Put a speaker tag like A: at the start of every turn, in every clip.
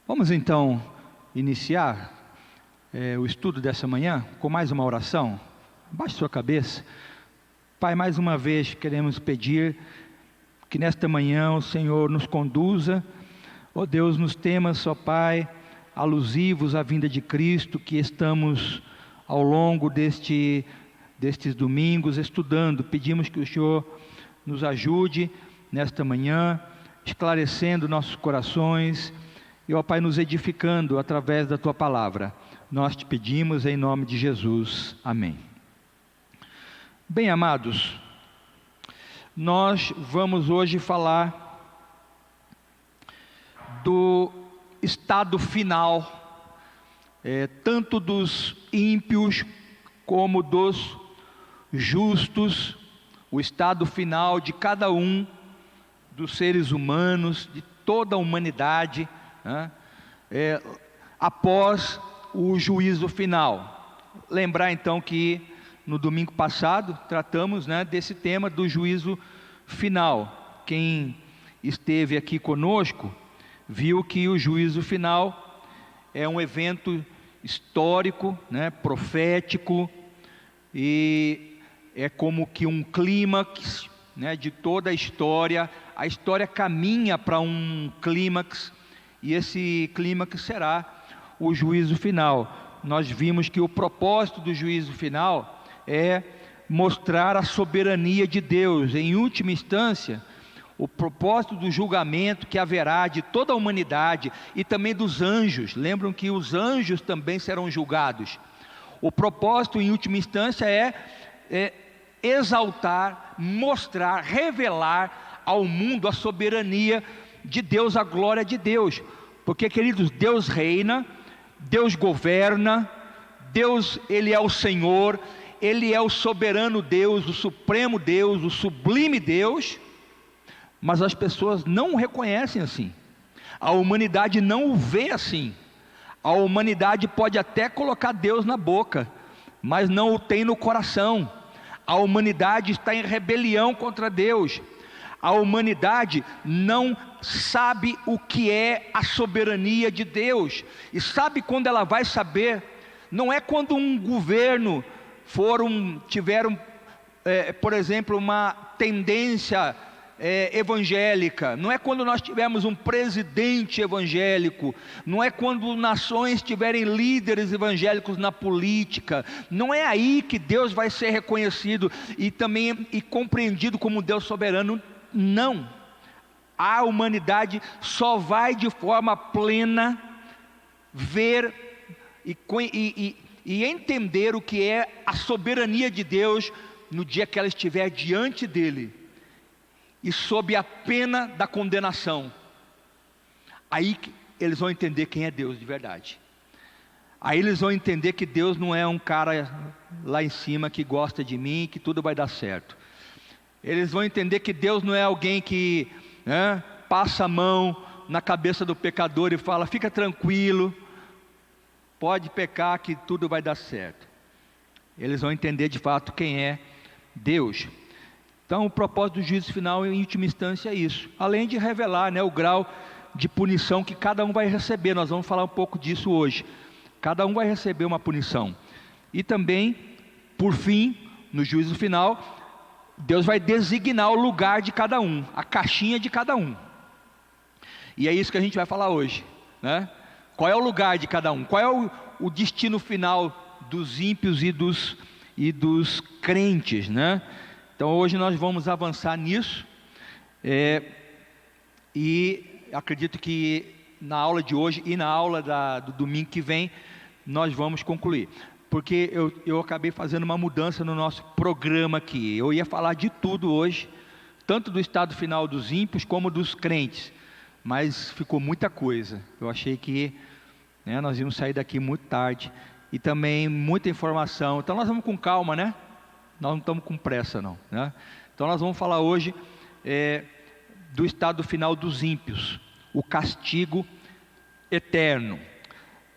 A: Vamos então iniciar o estudo dessa manhã com mais uma oração. Baixe sua cabeça. Pai, mais uma vez queremos pedir que nesta manhã o Senhor nos conduza, ó Deus, nos temas, ó Pai, alusivos à vinda de Cristo, que estamos ao longo destes domingos estudando. Pedimos que o Senhor nos ajude nesta manhã, esclarecendo nossos corações e, ó Pai, nos edificando através da Tua Palavra. Nós te pedimos em nome de Jesus. Amém. Bem, amados, nós vamos hoje falar do estado final, tanto dos ímpios como dos justos, o estado final de cada um dos seres humanos, de toda a humanidade, após o juízo final. Lembrar então que no domingo passado tratamos desse tema do juízo final. Quem esteve aqui conosco viu que o juízo final é um evento histórico, profético, e é como que um clímax de toda a história. A história caminha para um clímax, e esse clímax será o juízo final. Nós vimos que o propósito do juízo final é mostrar a soberania de Deus. Em última instância, o propósito do julgamento que haverá de toda a humanidade e também dos anjos. Lembram que os anjos também serão julgados. O propósito, em última instância, é exaltar, mostrar, revelar ao mundo a soberania de Deus, a glória de Deus. Porque, queridos, Deus reina, Deus governa, Deus, Ele é o Senhor, Ele é o soberano Deus, o supremo Deus, o sublime Deus, mas as pessoas não o reconhecem assim. A humanidade não o vê assim. A humanidade pode até colocar Deus na boca, mas não o tem no coração. A humanidade está em rebelião contra Deus. A humanidade não sabe o que é a soberania de Deus. E sabe quando ela vai saber? Não é quando um governo tiveram, por exemplo, uma tendência evangélica. Não é quando nós tivermos um presidente evangélico. Não é quando nações tiverem líderes evangélicos na política. Não é aí que Deus vai ser reconhecido e compreendido como Deus soberano. Não. A humanidade só vai de forma plena ver e entender o que é a soberania de Deus no dia que ela estiver diante dele e sob a pena da condenação. Aí eles vão entender quem é Deus de verdade. Aí eles vão entender que Deus não é um cara lá em cima que gosta de mim e que tudo vai dar certo. Eles vão entender que Deus não é alguém que passa a mão na cabeça do pecador e fala: fica tranquilo, pode pecar que tudo vai dar certo. Eles vão entender de fato quem é Deus. Então o propósito do juízo final em última instância é isso, além de revelar o grau de punição que cada um vai receber. Nós vamos falar um pouco disso hoje. Cada um vai receber uma punição. E também, por fim, no juízo final, Deus vai designar o lugar de cada um, a caixinha de cada um. E é isso que a gente vai falar hoje, Qual é o lugar de cada um? Qual é o destino final dos ímpios e dos crentes, Então hoje nós vamos avançar nisso, e acredito que na aula de hoje e na aula do domingo que vem nós vamos concluir. Porque eu acabei fazendo uma mudança no nosso programa aqui. Eu ia falar de tudo hoje, tanto do estado final dos ímpios como dos crentes, mas ficou muita coisa. Eu achei que nós íamos sair daqui muito tarde, e também muita informação. Então nós vamos com calma, Nós não estamos com pressa não, Então nós vamos falar hoje do estado final dos ímpios, o castigo eterno.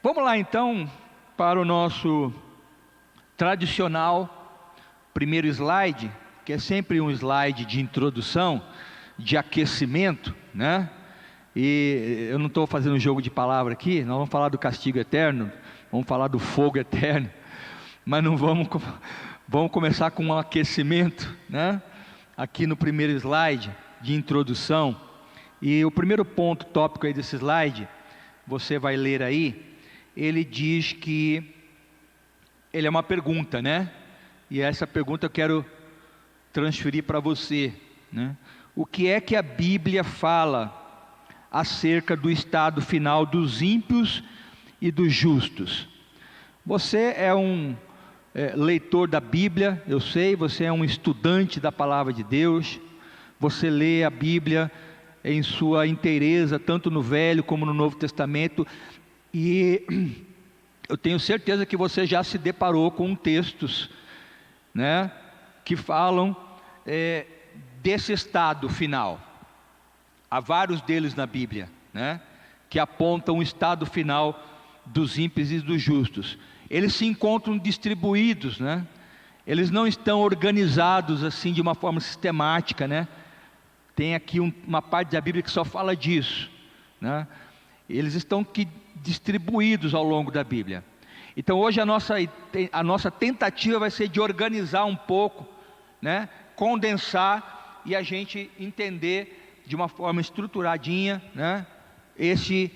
A: Vamos lá então para o nosso tradicional primeiro slide, que é sempre um slide de introdução, de aquecimento, E eu não estou fazendo um jogo de palavra aqui, nós vamos falar do castigo eterno, vamos falar do fogo eterno, mas não vamos começar com um aquecimento, né? Aqui no primeiro slide de introdução, e o primeiro ponto tópico aí desse slide, você vai ler aí, ele diz que ele é uma pergunta, né? E essa pergunta eu quero transferir para você, né? O que é que a Bíblia fala acerca do estado final dos ímpios e dos justos? Você é um leitor da Bíblia, eu sei, você é um estudante da palavra de Deus, você lê a Bíblia em sua inteireza, tanto no Velho como no Novo Testamento, e eu tenho certeza que você já se deparou com textos, né, que falam desse estado final. Há vários deles na Bíblia, né, que apontam o estado final dos ímpios e dos justos. Eles se encontram distribuídos, né? Eles não estão organizados assim de uma forma sistemática, né? Tem aqui uma parte da Bíblia que só fala disso, né? Eles estão distribuídos ao longo da Bíblia. Então hoje a nossa tentativa vai ser de organizar um pouco, né? Condensar e a gente entender de uma forma estruturadinha, né? Esse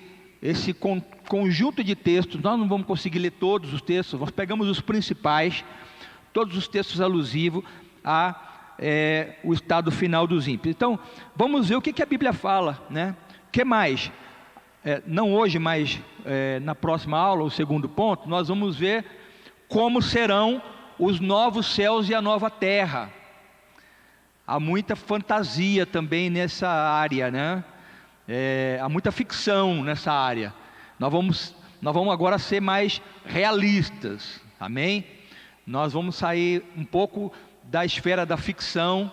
A: conjunto de textos. Nós não vamos conseguir ler todos os textos, nós pegamos os principais, todos os textos alusivos o estado final dos ímpios. Então, vamos ver o que a Bíblia fala, né? O que mais? Não hoje, mas na próxima aula, o segundo ponto, nós vamos ver como serão os novos céus e a nova terra. Há muita fantasia também nessa área, né? Há muita ficção nessa área. Nós vamos agora ser mais realistas, amém? Nós vamos sair um pouco da esfera da ficção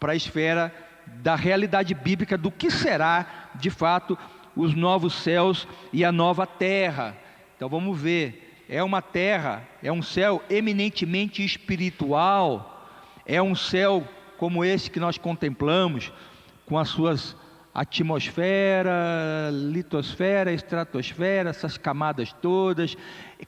A: para a esfera da realidade bíblica do que será de fato os novos céus e a nova terra. Então vamos ver, é uma terra, é um céu eminentemente espiritual, é um céu como esse que nós contemplamos, com as suas atmosfera, litosfera, estratosfera, essas camadas todas.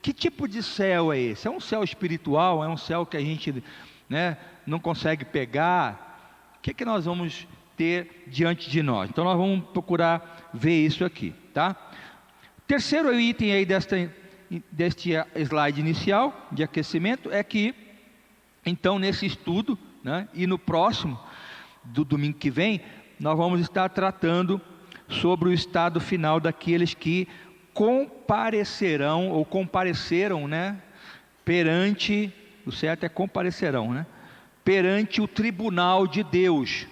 A: Que tipo de céu é esse? É um céu espiritual? É um céu que a gente, né, não consegue pegar? O que é que nós vamos ter diante de nós? Então nós vamos procurar ver isso aqui, tá? Terceiro item aí deste slide inicial de aquecimento é que, então, nesse estudo, né, e no próximo, do domingo que vem, nós vamos estar tratando sobre o estado final daqueles que comparecerão, ou compareceram, né, perante, o certo é comparecerão, né, perante o tribunal de Deus.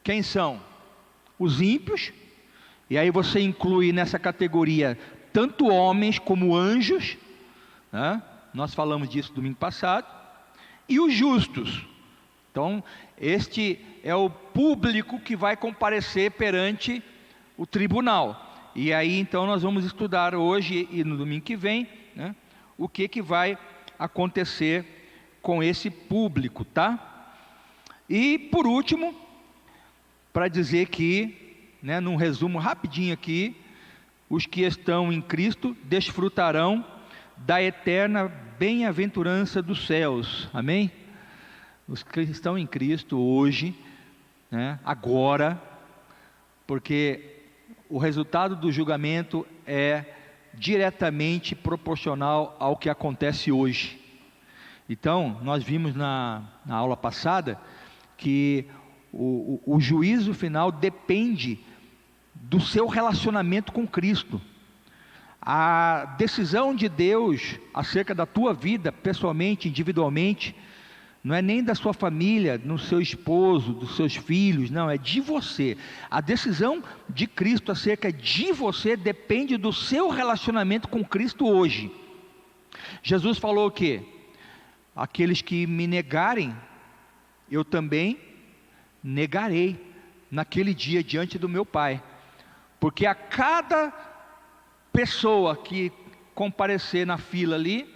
A: Quem são? Os ímpios, e aí você inclui nessa categoria tanto homens como anjos, né? Nós falamos disso domingo passado, e os justos. Então, este é o público que vai comparecer perante o tribunal. E aí, então, nós vamos estudar hoje e no domingo que vem, né, o que vai acontecer com esse público, tá? E, por último, para dizer que, né, num resumo rapidinho aqui, os que estão em Cristo desfrutarão da eterna bem-aventurança dos céus. Amém? Os que estão em Cristo hoje, né, agora, porque o resultado do julgamento é diretamente proporcional ao que acontece hoje. Então, nós vimos na aula passada que o juízo final depende do seu relacionamento com Cristo. A decisão de Deus acerca da tua vida, pessoalmente, individualmente, não é nem da sua família, do seu esposo, dos seus filhos, não, é de você. A decisão de Cristo acerca de você depende do seu relacionamento com Cristo hoje. Jesus falou o quê? Aqueles que me negarem, eu também negarei naquele dia diante do meu Pai. Porque a cada pessoa que comparecer na fila ali,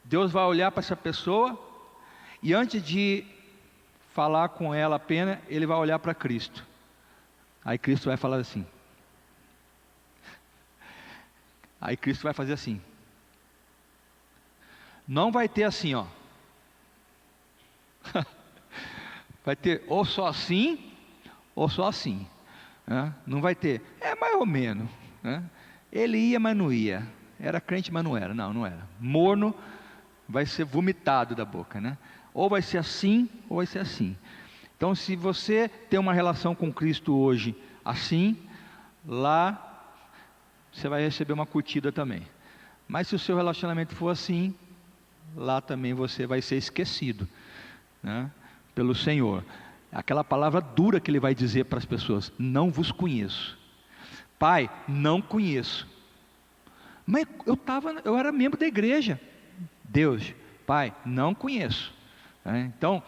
A: Deus vai olhar para essa pessoa e antes de falar com ela apenas, Ele vai olhar para Cristo. Aí Cristo vai falar assim. Aí Cristo vai fazer assim. Não vai ter assim, ó. Vai ter ou só assim, ou só assim. Né? Não vai ter, mais ou menos. Né? Ele ia, mas não ia. Era crente, mas não era. Não, não era. Morno vai ser vomitado da boca, né? Ou vai ser assim, ou vai ser assim. Então, se você tem uma relação com Cristo hoje assim, lá você vai receber uma curtida também. Mas se o seu relacionamento for assim, lá também você vai ser esquecido, né, pelo Senhor. Aquela palavra dura que Ele vai dizer para as pessoas: não vos conheço. Pai, não conheço. Mas eu era membro da igreja. Deus, Pai, não conheço. Então,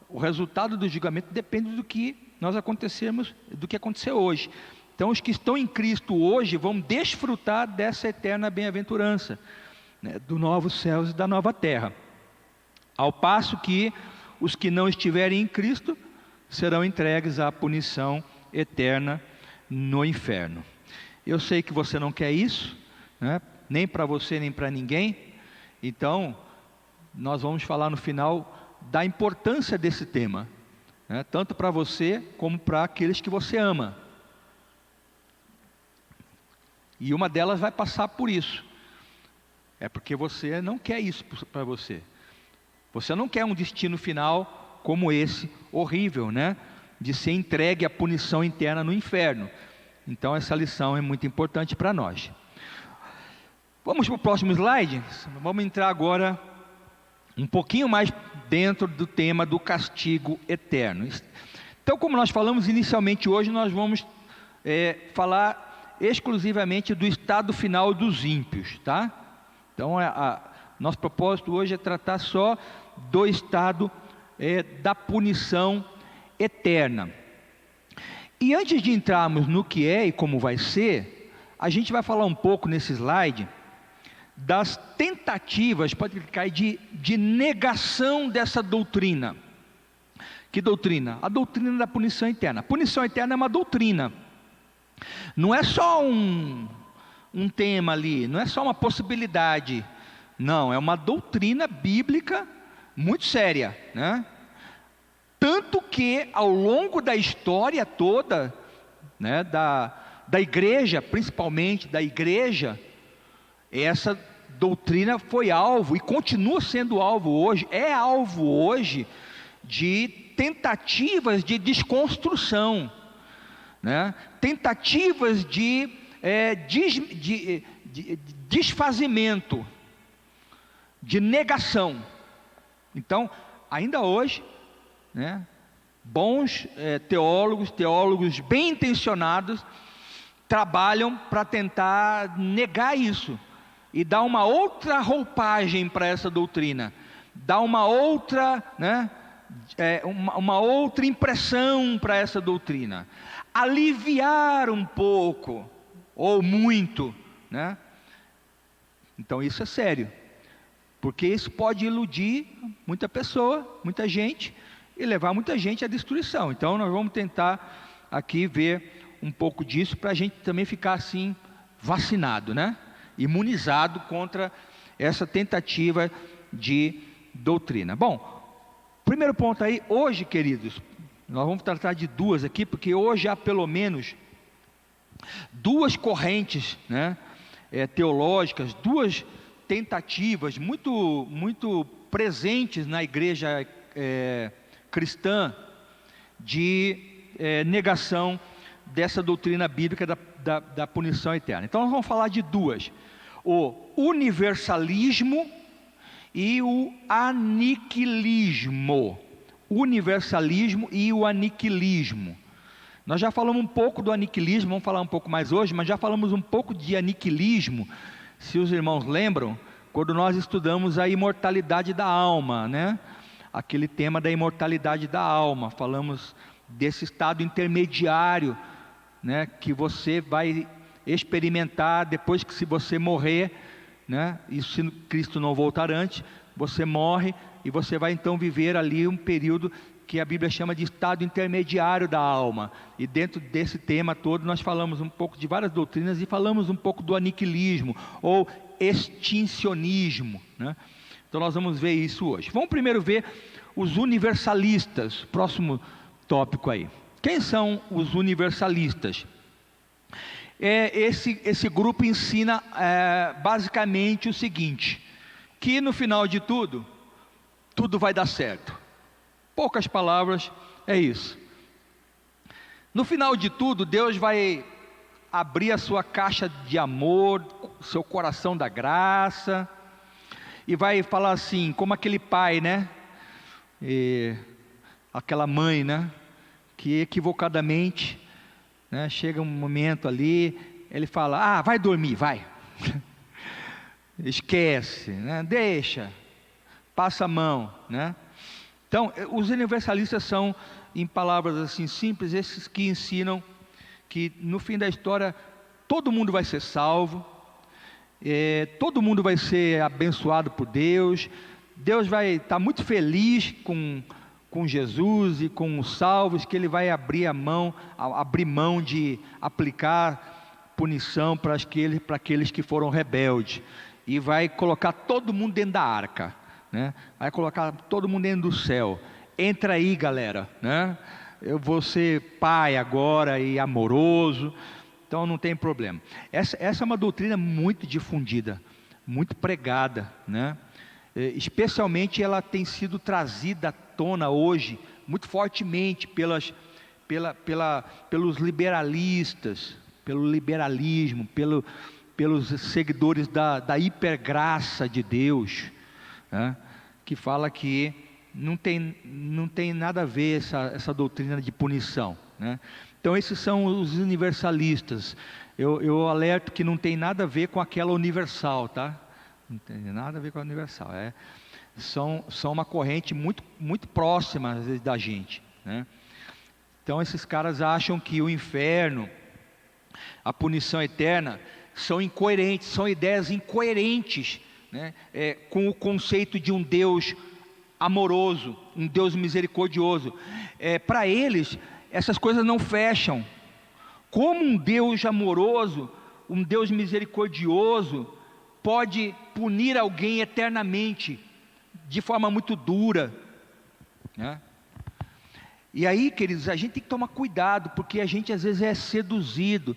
A: o resultado do julgamento depende do que nós acontecemos, do que aconteceu hoje. Então, os que estão em Cristo hoje vão desfrutar dessa eterna bem-aventurança, né, do novo céus e da nova terra. Ao passo que os que não estiverem em Cristo serão entregues à punição eterna no inferno. Eu sei que você não quer isso, né, nem para você nem para ninguém. Então, nós vamos falar no final da importância desse tema, né, tanto para você como para aqueles que você ama. E uma delas vai passar por isso. É porque você não quer isso para você. Você não quer um destino final como esse, horrível, né? De ser entregue à punição interna no inferno. Então essa lição é muito importante para nós. Vamos para o próximo slide? Vamos entrar agora um pouquinho mais dentro do tema do castigo eterno. Então, como nós falamos inicialmente hoje, nós vamos falar exclusivamente do estado final dos ímpios, tá? Então, nosso propósito hoje é tratar só do estado da punição eterna. E antes de entrarmos no que é e como vai ser, a gente vai falar um pouco nesse slide das tentativas, pode clicar, de negação dessa doutrina. Que doutrina? A doutrina da punição eterna. A punição eterna é uma doutrina. Não é só um tema ali, não é só uma possibilidade. Não, é uma doutrina bíblica muito séria, né? Tanto que ao longo da história toda, né, da igreja, principalmente da igreja, essa doutrina foi alvo e continua sendo alvo hoje, é alvo hoje de tentativas de desconstrução, né? Tentativas de desfazimento, de negação. Então, ainda hoje, né, bons teólogos bem intencionados, trabalham para tentar negar isso, e dar uma outra roupagem para essa doutrina, dar uma outra, né, uma outra impressão para essa doutrina, aliviar um pouco, ou muito, né? Então isso é sério, porque isso pode iludir muita pessoa, muita gente, e levar muita gente à destruição. Então nós vamos tentar aqui ver um pouco disso, para a gente também ficar assim, vacinado, né? Imunizado contra essa tentativa de doutrina. Bom, primeiro ponto aí, hoje, queridos, nós vamos tratar de duas aqui, porque hoje há pelo menos duas correntes, né, teológicas, duas tentativas muito presentes na igreja cristã, de negação dessa doutrina bíblica da punição eterna. Então nós vamos falar de duas: o universalismo e o aniquilismo. Universalismo e o aniquilismo. Nós já falamos um pouco do aniquilismo, vamos falar um pouco mais hoje, mas já falamos um pouco de aniquilismo, se os irmãos lembram, quando nós estudamos a imortalidade da alma, né? Aquele tema da imortalidade da alma. Falamos desse estado intermediário, né, que você vai experimentar depois que, se você morrer, né, e se Cristo não voltar antes, você morre e você vai então viver ali um período que a Bíblia chama de estado intermediário da alma. E dentro desse tema todo nós falamos um pouco de várias doutrinas e falamos um pouco do aniquilismo ou extincionismo, né? Então nós vamos ver isso hoje. Vamos primeiro ver os universalistas, próximo tópico aí. Quem são os universalistas? Esse grupo ensina basicamente o seguinte, que no final de tudo vai dar certo. Poucas palavras, é isso. No final de tudo, Deus vai abrir a sua caixa de amor, seu coração da graça, e vai falar assim, como aquele pai, né? Aquela mãe, né? Que equivocadamente, né? Chega um momento ali, ele fala, vai dormir, vai. Esquece, né? Deixa, passa a mão, né? Então, os universalistas são, em palavras assim simples, esses que ensinam que no fim da história todo mundo vai ser salvo, todo mundo vai ser abençoado por Deus, Deus vai estar muito feliz com Jesus e com os salvos, que Ele vai abrir mão de aplicar punição para aqueles que foram rebeldes, e vai colocar todo mundo dentro da arca, né? Vai colocar todo mundo dentro do céu. Entra aí, galera, né? Eu vou ser pai agora e amoroso, então não tem problema. Essa é uma doutrina muito difundida, muito pregada, né? Especialmente ela tem sido trazida à tona hoje muito fortemente pelos liberalistas, pelo liberalismo, pelos seguidores da hipergraça de Deus, né? Que fala que não tem nada a ver essa doutrina de punição, né? Então esses são os universalistas. Eu alerto que não tem nada a ver com aquela universal, tá? Não tem nada a ver com a universal. São uma corrente muito, muito próxima às vezes da gente, né? Então esses caras acham que o inferno, a punição eterna, são incoerentes, são ideias incoerentes, né? Com o conceito de um Deus amoroso, um Deus misericordioso. Para eles, essas coisas não fecham. Como um Deus amoroso, um Deus misericordioso, pode punir alguém eternamente, de forma muito dura, né? E aí, queridos, a gente tem que tomar cuidado, porque a gente às vezes é seduzido,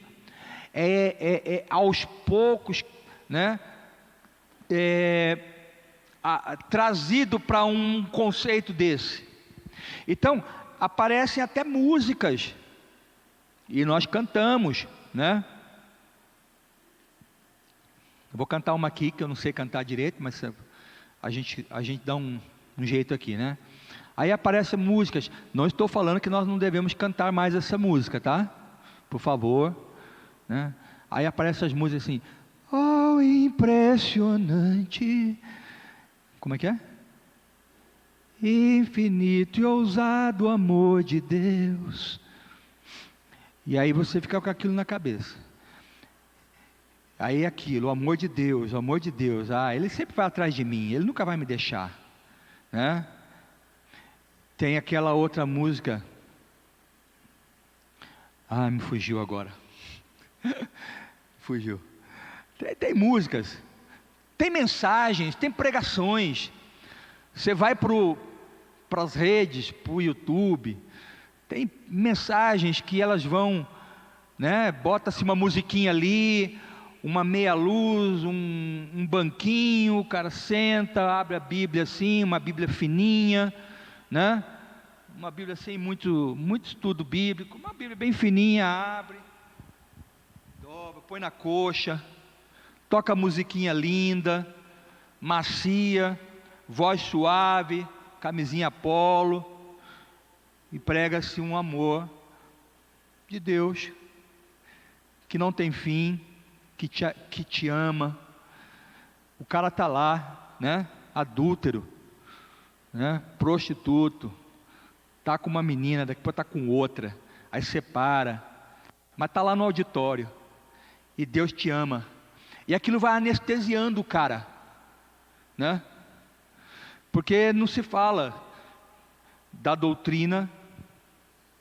A: aos poucos, né? Trazido para um conceito desse. Então, aparecem até músicas, e nós cantamos, né? Eu vou cantar uma aqui, que eu não sei cantar direito, mas a gente dá um jeito aqui, né? Aí aparecem músicas, não estou falando que nós não devemos cantar mais essa música, tá? Por favor, né? Aí aparecem as músicas assim, oh, impressionante, como é que é? Infinito e ousado amor de Deus. E aí você fica com aquilo na cabeça. Aí aquilo, o amor de Deus, Ele sempre vai atrás de mim, Ele nunca vai me deixar, né? Tem aquela outra música, me fugiu agora, fugiu. Tem músicas, tem mensagens, tem pregações. Você vai para as redes, para o YouTube, tem mensagens que elas vão, né? Bota-se uma musiquinha ali, uma meia luz, um banquinho, o cara senta, abre a Bíblia assim, uma Bíblia fininha, né? Uma Bíblia sem muito estudo bíblico, uma Bíblia bem fininha, abre, dobra, põe na coxa, toca a musiquinha linda, macia, voz suave, camisinha polo, e prega-se um amor de Deus, que não tem fim, que te ama. O cara está lá, né? Adúltero, né? Prostituto, está com uma menina, daqui a pouco está com outra, aí separa, mas está lá no auditório, e Deus te ama, e aquilo vai anestesiando o cara, né? Porque não se fala, da doutrina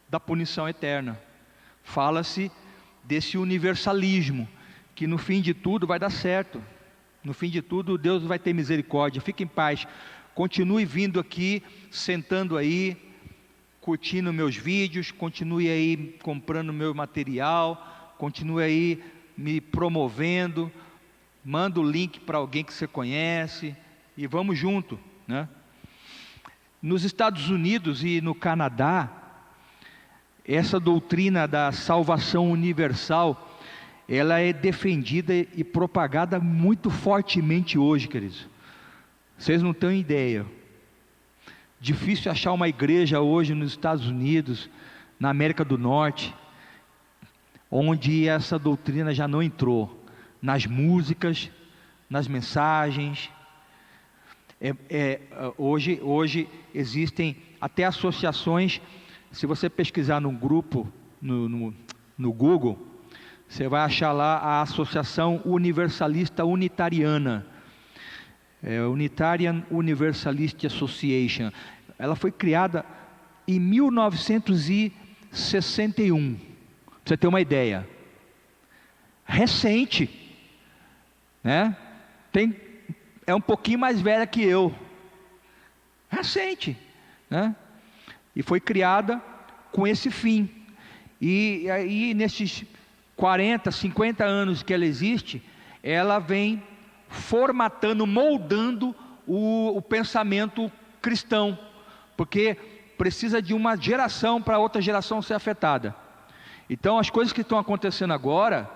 A: da punição eterna. Fala-se desse universalismo, que no fim de tudo vai dar certo. No fim de tudo, Deus vai ter misericórdia. Fique em paz. Continue vindo aqui, sentando aí, curtindo meus vídeos, continue aí comprando meu material, continue aí me promovendo, manda o link para alguém que você conhece e vamos junto, né? Nos Estados Unidos e no Canadá, essa doutrina da salvação universal, ela é defendida e propagada muito fortemente hoje, queridos. Vocês não têm ideia. Difícil achar uma igreja hoje nos Estados Unidos, na América do Norte, onde essa doutrina já não entrou nas músicas, nas mensagens. Hoje existem até associações. Se você pesquisar num grupo no Google, você vai achar lá a Associação Universalista Unitariana, Unitarian Universalist Association. Ela foi criada em 1961, para você ter uma ideia, recente, né? É um pouquinho mais velha que eu, recente, né? E foi criada com esse fim. E aí nesses 40, 50 anos que ela existe, ela vem formatando, moldando o pensamento cristão, porque precisa de uma geração para outra geração ser afetada. Então as coisas que estão acontecendo agora,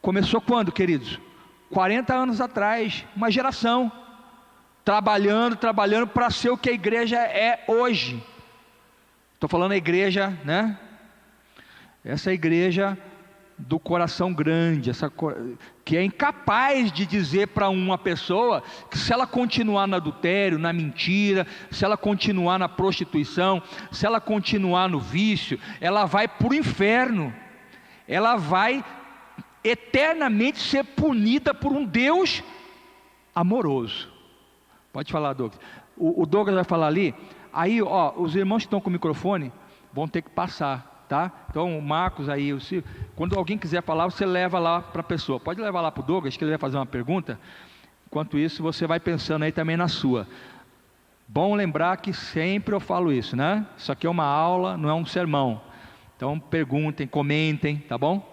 A: começou quando, queridos? 40 anos atrás, uma geração, trabalhando para ser o que a igreja é hoje. Estou falando a igreja, né? Essa igreja do coração grande, que é incapaz de dizer para uma pessoa que se ela continuar no adultério, na mentira, se ela continuar na prostituição, se ela continuar no vício, ela vai para o inferno, ela vai eternamente ser punida por um Deus amoroso. Pode falar, Douglas. O Douglas vai falar ali. Aí, os irmãos que estão com o microfone vão ter que passar. Tá? Então o Marcos aí, quando alguém quiser falar, você leva lá para a pessoa, pode levar lá para o Douglas, que ele vai fazer uma pergunta. Enquanto isso, você vai pensando aí também na sua. Bom lembrar que sempre eu falo isso, né? Isso aqui é uma aula, não é um sermão. Então perguntem, comentem, tá bom?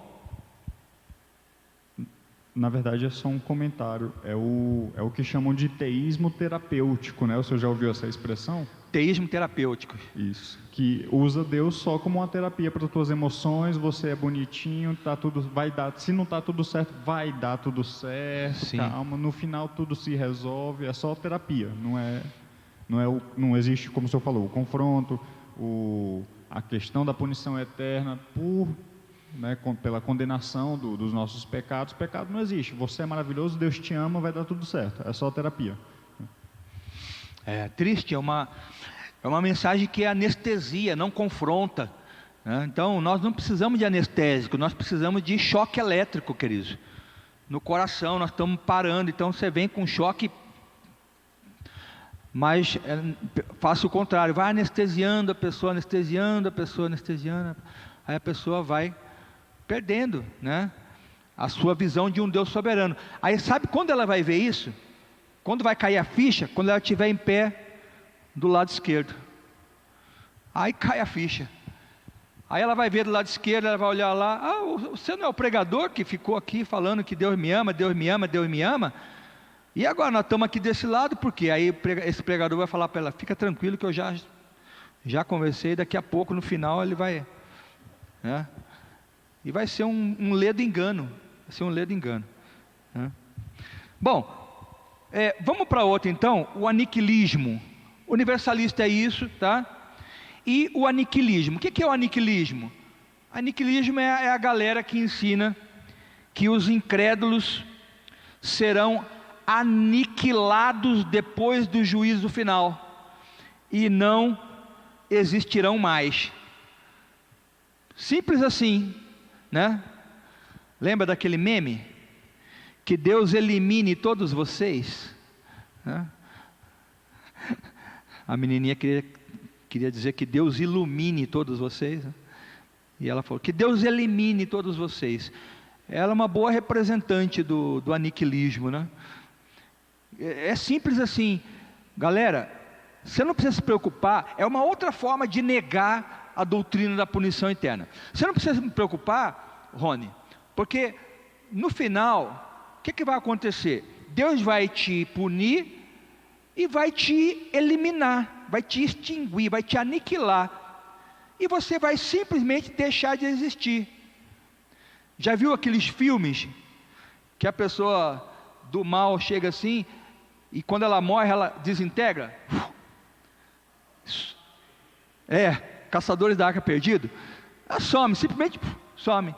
B: Na verdade é só um comentário, é o que chamam de teísmo terapêutico, né? O senhor já ouviu essa expressão?
A: Teísmo terapêutico.
B: Isso, que usa Deus só como uma terapia para as tuas emoções, você é bonitinho, tá tudo, vai dar, se não está tudo certo, vai dar tudo certo, sim. Calma, no final tudo se resolve, é só terapia, não existe, como o senhor falou, o confronto, a questão da punição eterna pela condenação dos nossos pecados. Pecado não existe, você é maravilhoso, Deus te ama, vai dar tudo certo, é só terapia.
A: É triste, é uma mensagem que é anestesia, não confronta, né? Então nós não precisamos de anestésico, nós precisamos de choque elétrico, queridos, no coração. Nós estamos parando, então você vem com choque, mas faça o contrário, vai anestesiando a pessoa, aí a pessoa vai perdendo, né, a sua visão de um Deus soberano. Aí sabe quando ela vai ver isso? Quando vai cair a ficha? Quando ela estiver em pé do lado esquerdo. Aí cai a ficha. Aí ela vai ver do lado esquerdo, ela vai olhar lá, você não é o pregador que ficou aqui falando que Deus me ama, Deus me ama, Deus me ama? E agora nós estamos aqui desse lado, porque aí esse pregador vai falar para ela, fica tranquilo que eu já conversei, daqui a pouco no final ele vai, né? E vai ser um ledo engano, vai ser um ledo engano, né? Bom, vamos para outra então, o aniquilismo. Universalista é isso, tá? E o aniquilismo, o que é o aniquilismo? Aniquilismo é a galera que ensina que os incrédulos serão aniquilados depois do juízo final e não existirão mais. Simples assim, né? Lembra daquele meme? Que Deus elimine todos vocês, né? A menininha queria queria dizer que Deus ilumine todos vocês, né? E ela falou, que Deus elimine todos vocês. Ela é uma boa representante do aniquilismo, né? É simples assim, galera, você não precisa se preocupar, é uma outra forma de negar a doutrina da punição eterna. Você não precisa se preocupar, Rony, porque no final, o que vai acontecer? Deus vai te punir e vai te eliminar, vai te extinguir, vai te aniquilar. E você vai simplesmente deixar de existir. Já viu aqueles filmes que a pessoa do mal chega assim, e quando ela morre, ela desintegra? Caçadores da Arca Perdido. Ela some, simplesmente some.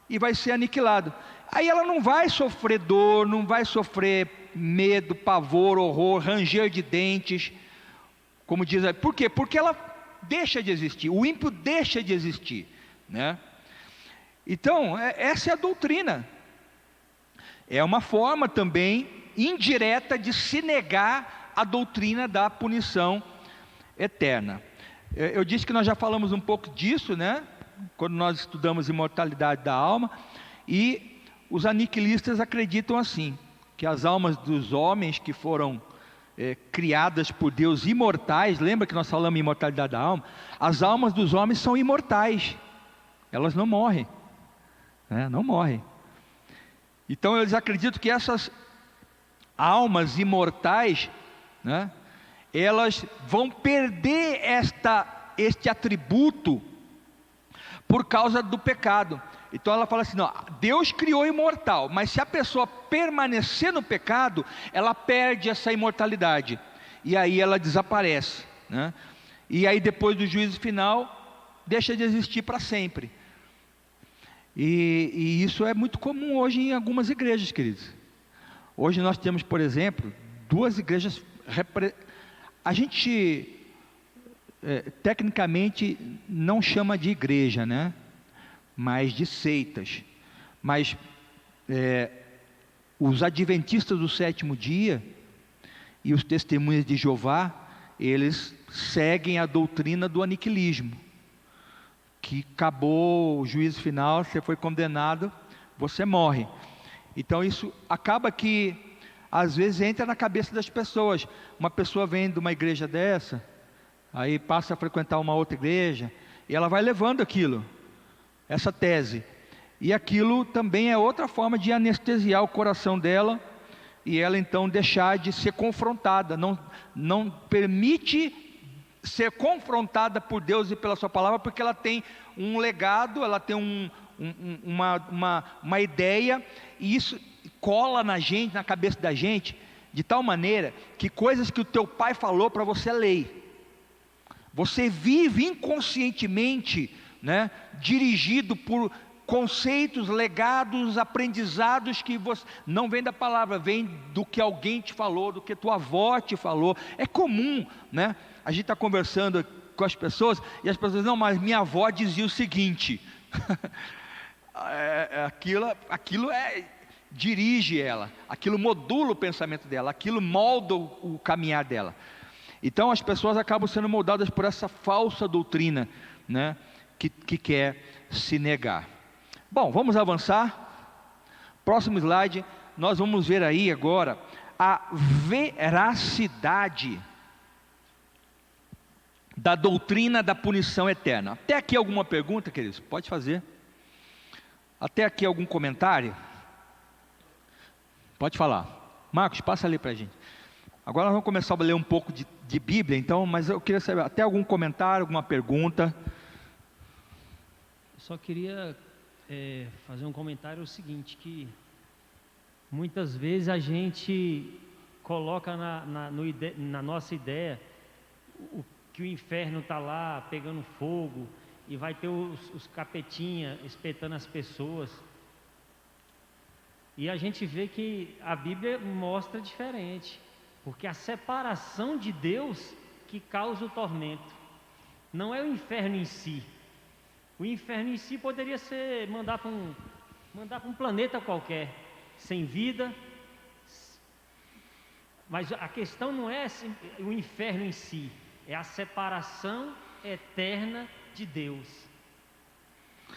A: E vai ser aniquilado. Aí ela não vai sofrer dor, não vai sofrer medo, pavor, horror, ranger de dentes. Como diz, por quê? Porque ela deixa de existir, o ímpio deixa de existir, né? Então, essa é a doutrina. É uma forma também indireta de se negar a doutrina da punição eterna. Eu disse que nós já falamos um pouco disso, né? Quando nós estudamos imortalidade da alma, e os aniquilistas acreditam assim, que as almas dos homens que foram criadas por Deus imortais, lembra que nós falamos em imortalidade da alma? As almas dos homens são imortais, elas não morrem, né? Não morrem. Então eles acreditam que essas almas imortais, né, elas vão perder este atributo por causa do pecado. Então ela fala assim, não, Deus criou imortal, mas se a pessoa permanecer no pecado, ela perde essa imortalidade, e aí ela desaparece, né? E aí depois do juízo final, deixa de existir para sempre. E isso é muito comum hoje em algumas igrejas, queridos. Hoje nós temos, por exemplo, 2 igrejas, a gente tecnicamente não chama de igreja, né? Mas de seitas. Mas os adventistas do 7º dia e os testemunhas de Jeová, eles seguem a doutrina do aniquilismo, que acabou o juízo final, você foi condenado, você morre. Então isso acaba que às vezes entra na cabeça das pessoas. Uma pessoa vem de uma igreja dessa, aí passa a frequentar uma outra igreja, e ela vai levando aquilo, essa tese, e aquilo também é outra forma de anestesiar o coração dela, e ela então deixar de ser confrontada, não permite ser confrontada por Deus e pela sua palavra, porque ela tem um legado, ela tem uma ideia, e isso cola na gente, na cabeça da gente, de tal maneira que coisas que o teu pai falou para você é lei. Você vive inconscientemente, né, dirigido por conceitos, legados, aprendizados que você, não vem da palavra, vem do que alguém te falou, do que tua avó te falou. É comum, né? A gente está conversando com as pessoas, e as pessoas, não, mas minha avó dizia o seguinte. Aquilo dirige ela, aquilo modula o pensamento dela, aquilo molda o caminhar dela. Então as pessoas acabam sendo moldadas por essa falsa doutrina, né, que quer se negar. Bom, vamos avançar. Próximo slide, nós vamos ver aí agora a veracidade da doutrina da punição eterna. Até aqui alguma pergunta, queridos? Pode fazer. Até aqui algum comentário? Pode falar. Marcos, passa ali para a gente. Agora nós vamos começar a ler um pouco de Bíblia, então, mas eu queria saber, até algum comentário, alguma pergunta?
C: Eu só queria fazer um comentário, o seguinte, que muitas vezes a gente coloca na nossa ideia que o inferno está lá pegando fogo, e vai ter os capetinha espetando as pessoas, e a gente vê que a Bíblia mostra diferente, porque a separação de Deus que causa o tormento, não é o inferno em si. O inferno em si poderia ser mandar para um planeta qualquer, sem vida, mas a questão não é o inferno em si, é a separação eterna de Deus.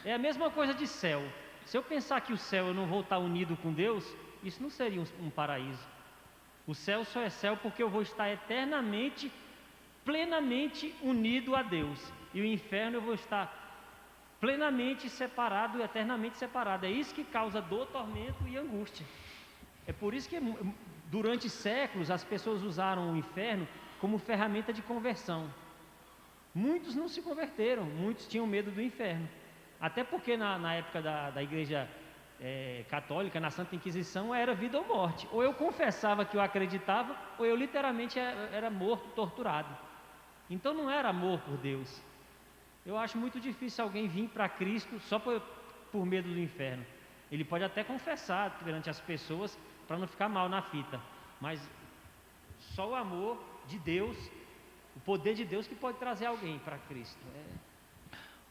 C: É a mesma coisa de céu. Se eu pensar que o céu eu não vou estar unido com Deus, isso não seria um paraíso. O céu só é céu porque eu vou estar eternamente, plenamente unido a Deus. E o inferno eu vou estar plenamente separado, eternamente separado. É isso que causa dor, tormento e angústia. É por isso que durante séculos as pessoas usaram o inferno como ferramenta de conversão. Muitos não se converteram, muitos tinham medo do inferno. Até porque na época da igreja católica, na Santa Inquisição, era vida ou morte. Ou eu confessava que eu acreditava, ou eu literalmente era morto, torturado. Então não era amor por Deus. Eu acho muito difícil alguém vir para Cristo só por medo do inferno. Ele pode até confessar perante as pessoas para não ficar mal na fita, mas só o amor de Deus, o poder de Deus que pode trazer alguém para Cristo.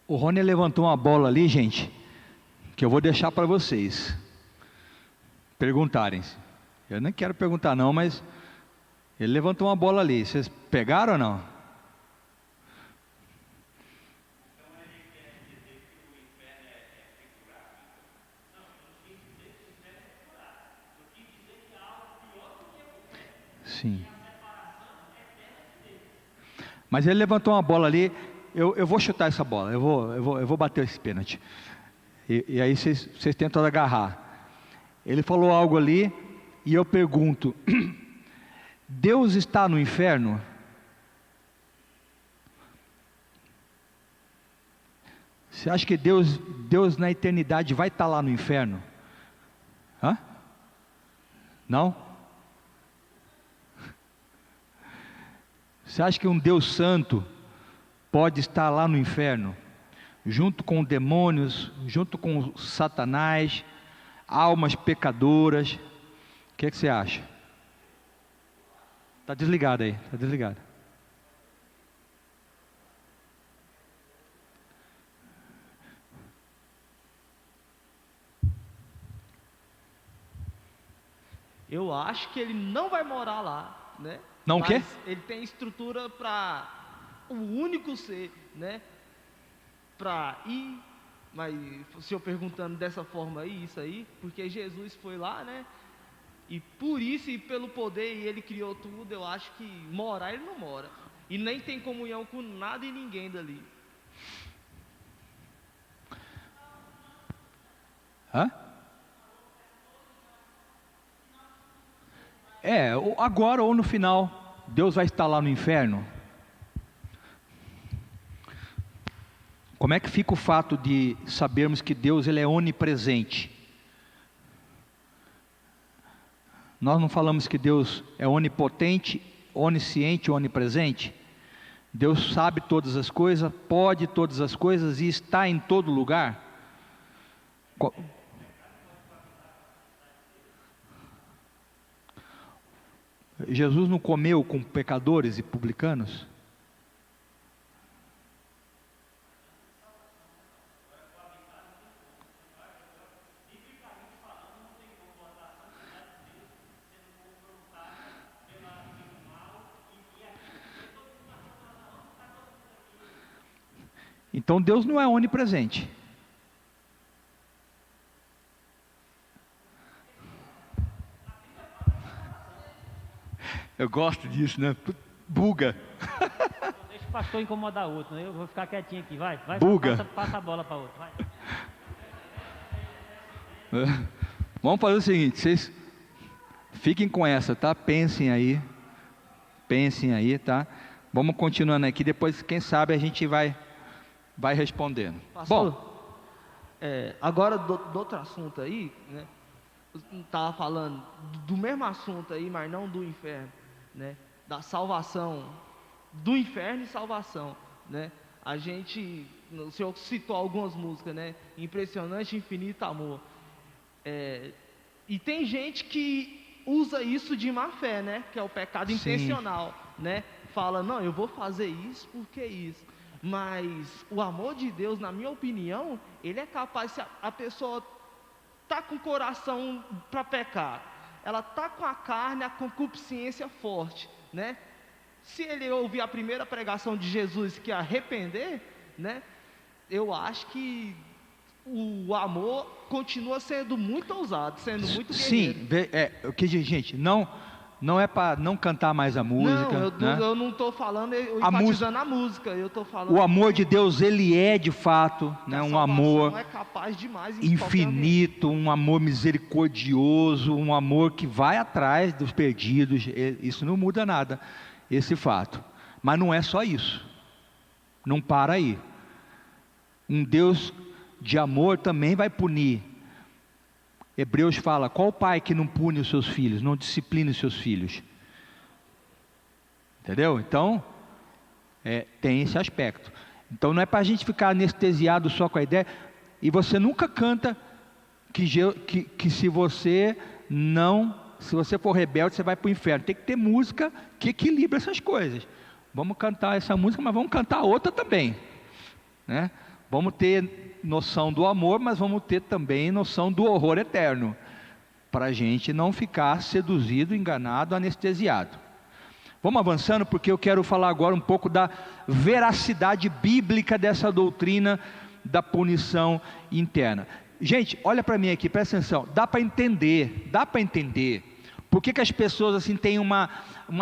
A: O Rony levantou uma bola ali, gente, que eu vou deixar para vocês perguntarem. Eu nem quero perguntar não, mas ele levantou uma bola ali. Vocês pegaram ou não? Sim. Mas ele levantou uma bola ali. Eu vou chutar essa bola. Eu vou bater esse pênalti. E aí vocês tentam agarrar. Ele falou algo ali e eu pergunto: Deus está no inferno? Você acha que Deus na eternidade vai estar lá no inferno? Hã? Não? Você acha que um Deus santo pode estar lá no inferno, junto com demônios, junto com Satanás, almas pecadoras? O que você acha? Está desligado aí, está desligado.
D: Eu acho que ele não vai morar lá, né?
A: Não o quê?
D: Mas ele tem estrutura para o único ser, né? Para ir, mas o senhor perguntando dessa forma aí, isso aí, porque Jesus foi lá, né? E por isso e pelo poder e ele criou tudo, eu acho que morar ele não mora. E nem tem comunhão com nada e ninguém dali.
A: Hã? Agora ou no final, Deus vai estar lá no inferno? Como é que fica o fato de sabermos que Deus ele é onipresente? Nós não falamos que Deus é onipotente, onisciente, onipresente? Deus sabe todas as coisas, pode todas as coisas e está em todo lugar? Jesus não comeu com pecadores e publicanos? Então Deus não é onipresente. Eu gosto disso, né? Buga.
C: Deixa o pastor incomodar outro, né? Eu vou ficar quietinho aqui, vai.
A: Buga.
C: Passa a bola para outro, vai.
A: Vamos fazer o seguinte, vocês fiquem com essa, tá? Pensem aí, tá? Vamos continuando aqui, depois quem sabe a gente vai respondendo.
D: Pastor,
A: Bom,
D: agora do outro assunto aí, né? Estava falando do mesmo assunto aí, mas não do inferno, né? Da salvação, do inferno e salvação, né? A gente, o senhor citou algumas músicas, né? Impressionante, infinito amor. E tem gente que usa isso de má fé, né? Que é o pecado intencional, né? Fala, não, eu vou fazer isso porque isso. Mas o amor de Deus, na minha opinião, ele é capaz, se a pessoa está com o coração para pecar, ela está com a carne, a concupiscência forte, né? Se ele ouvir a primeira pregação de Jesus que arrepender, né, eu acho que o amor continua sendo muito ousado, sendo muito guerreiro.
A: Sim, o que gente, não é para não cantar mais a música.
D: Eu não estou falando enfatizando a música, eu estou falando.
A: O amor de Deus, ele é de fato, né, um amor
D: é capaz demais
A: infinito, um amor misericordioso, um amor que vai atrás dos perdidos. Isso não muda nada, esse fato. Mas não é só isso. Não para aí. Um Deus de amor também vai punir. Hebreus fala: qual pai que não pune os seus filhos, não disciplina os seus filhos? Entendeu? Então, tem esse aspecto. Então não é para a gente ficar anestesiado só com a ideia. E você nunca canta que se você for rebelde, você vai para o inferno. Tem que ter música que equilibra essas coisas. Vamos cantar essa música, mas vamos cantar outra também, né? Vamos ter noção do amor, mas vamos ter também noção do horror eterno, para a gente não ficar seduzido, enganado, anestesiado. Vamos avançando, porque eu quero falar agora um pouco da veracidade bíblica dessa doutrina da punição interna. Gente, olha para mim aqui, presta atenção. Dá para entender por que as pessoas assim têm uma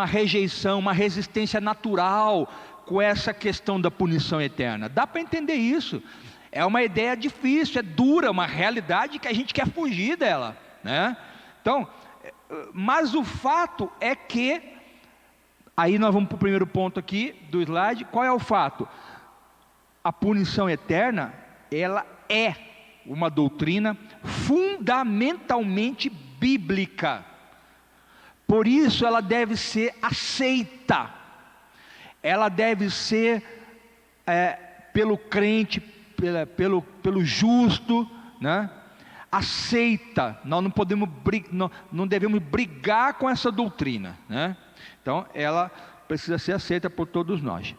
A: rejeição, uma resistência natural com essa questão da punição eterna. Dá para entender isso. É uma ideia difícil, é dura, uma realidade que a gente quer fugir dela, né? Então, mas o fato é que, aí nós vamos para o primeiro ponto aqui do slide. Qual é o fato? A punição eterna, ela é uma doutrina fundamentalmente bíblica. Por isso ela deve ser aceita. Ela deve ser pelo crente, pelo justo, né, aceita. Nós não devemos brigar com essa doutrina, né? Então ela precisa ser aceita por todos nós.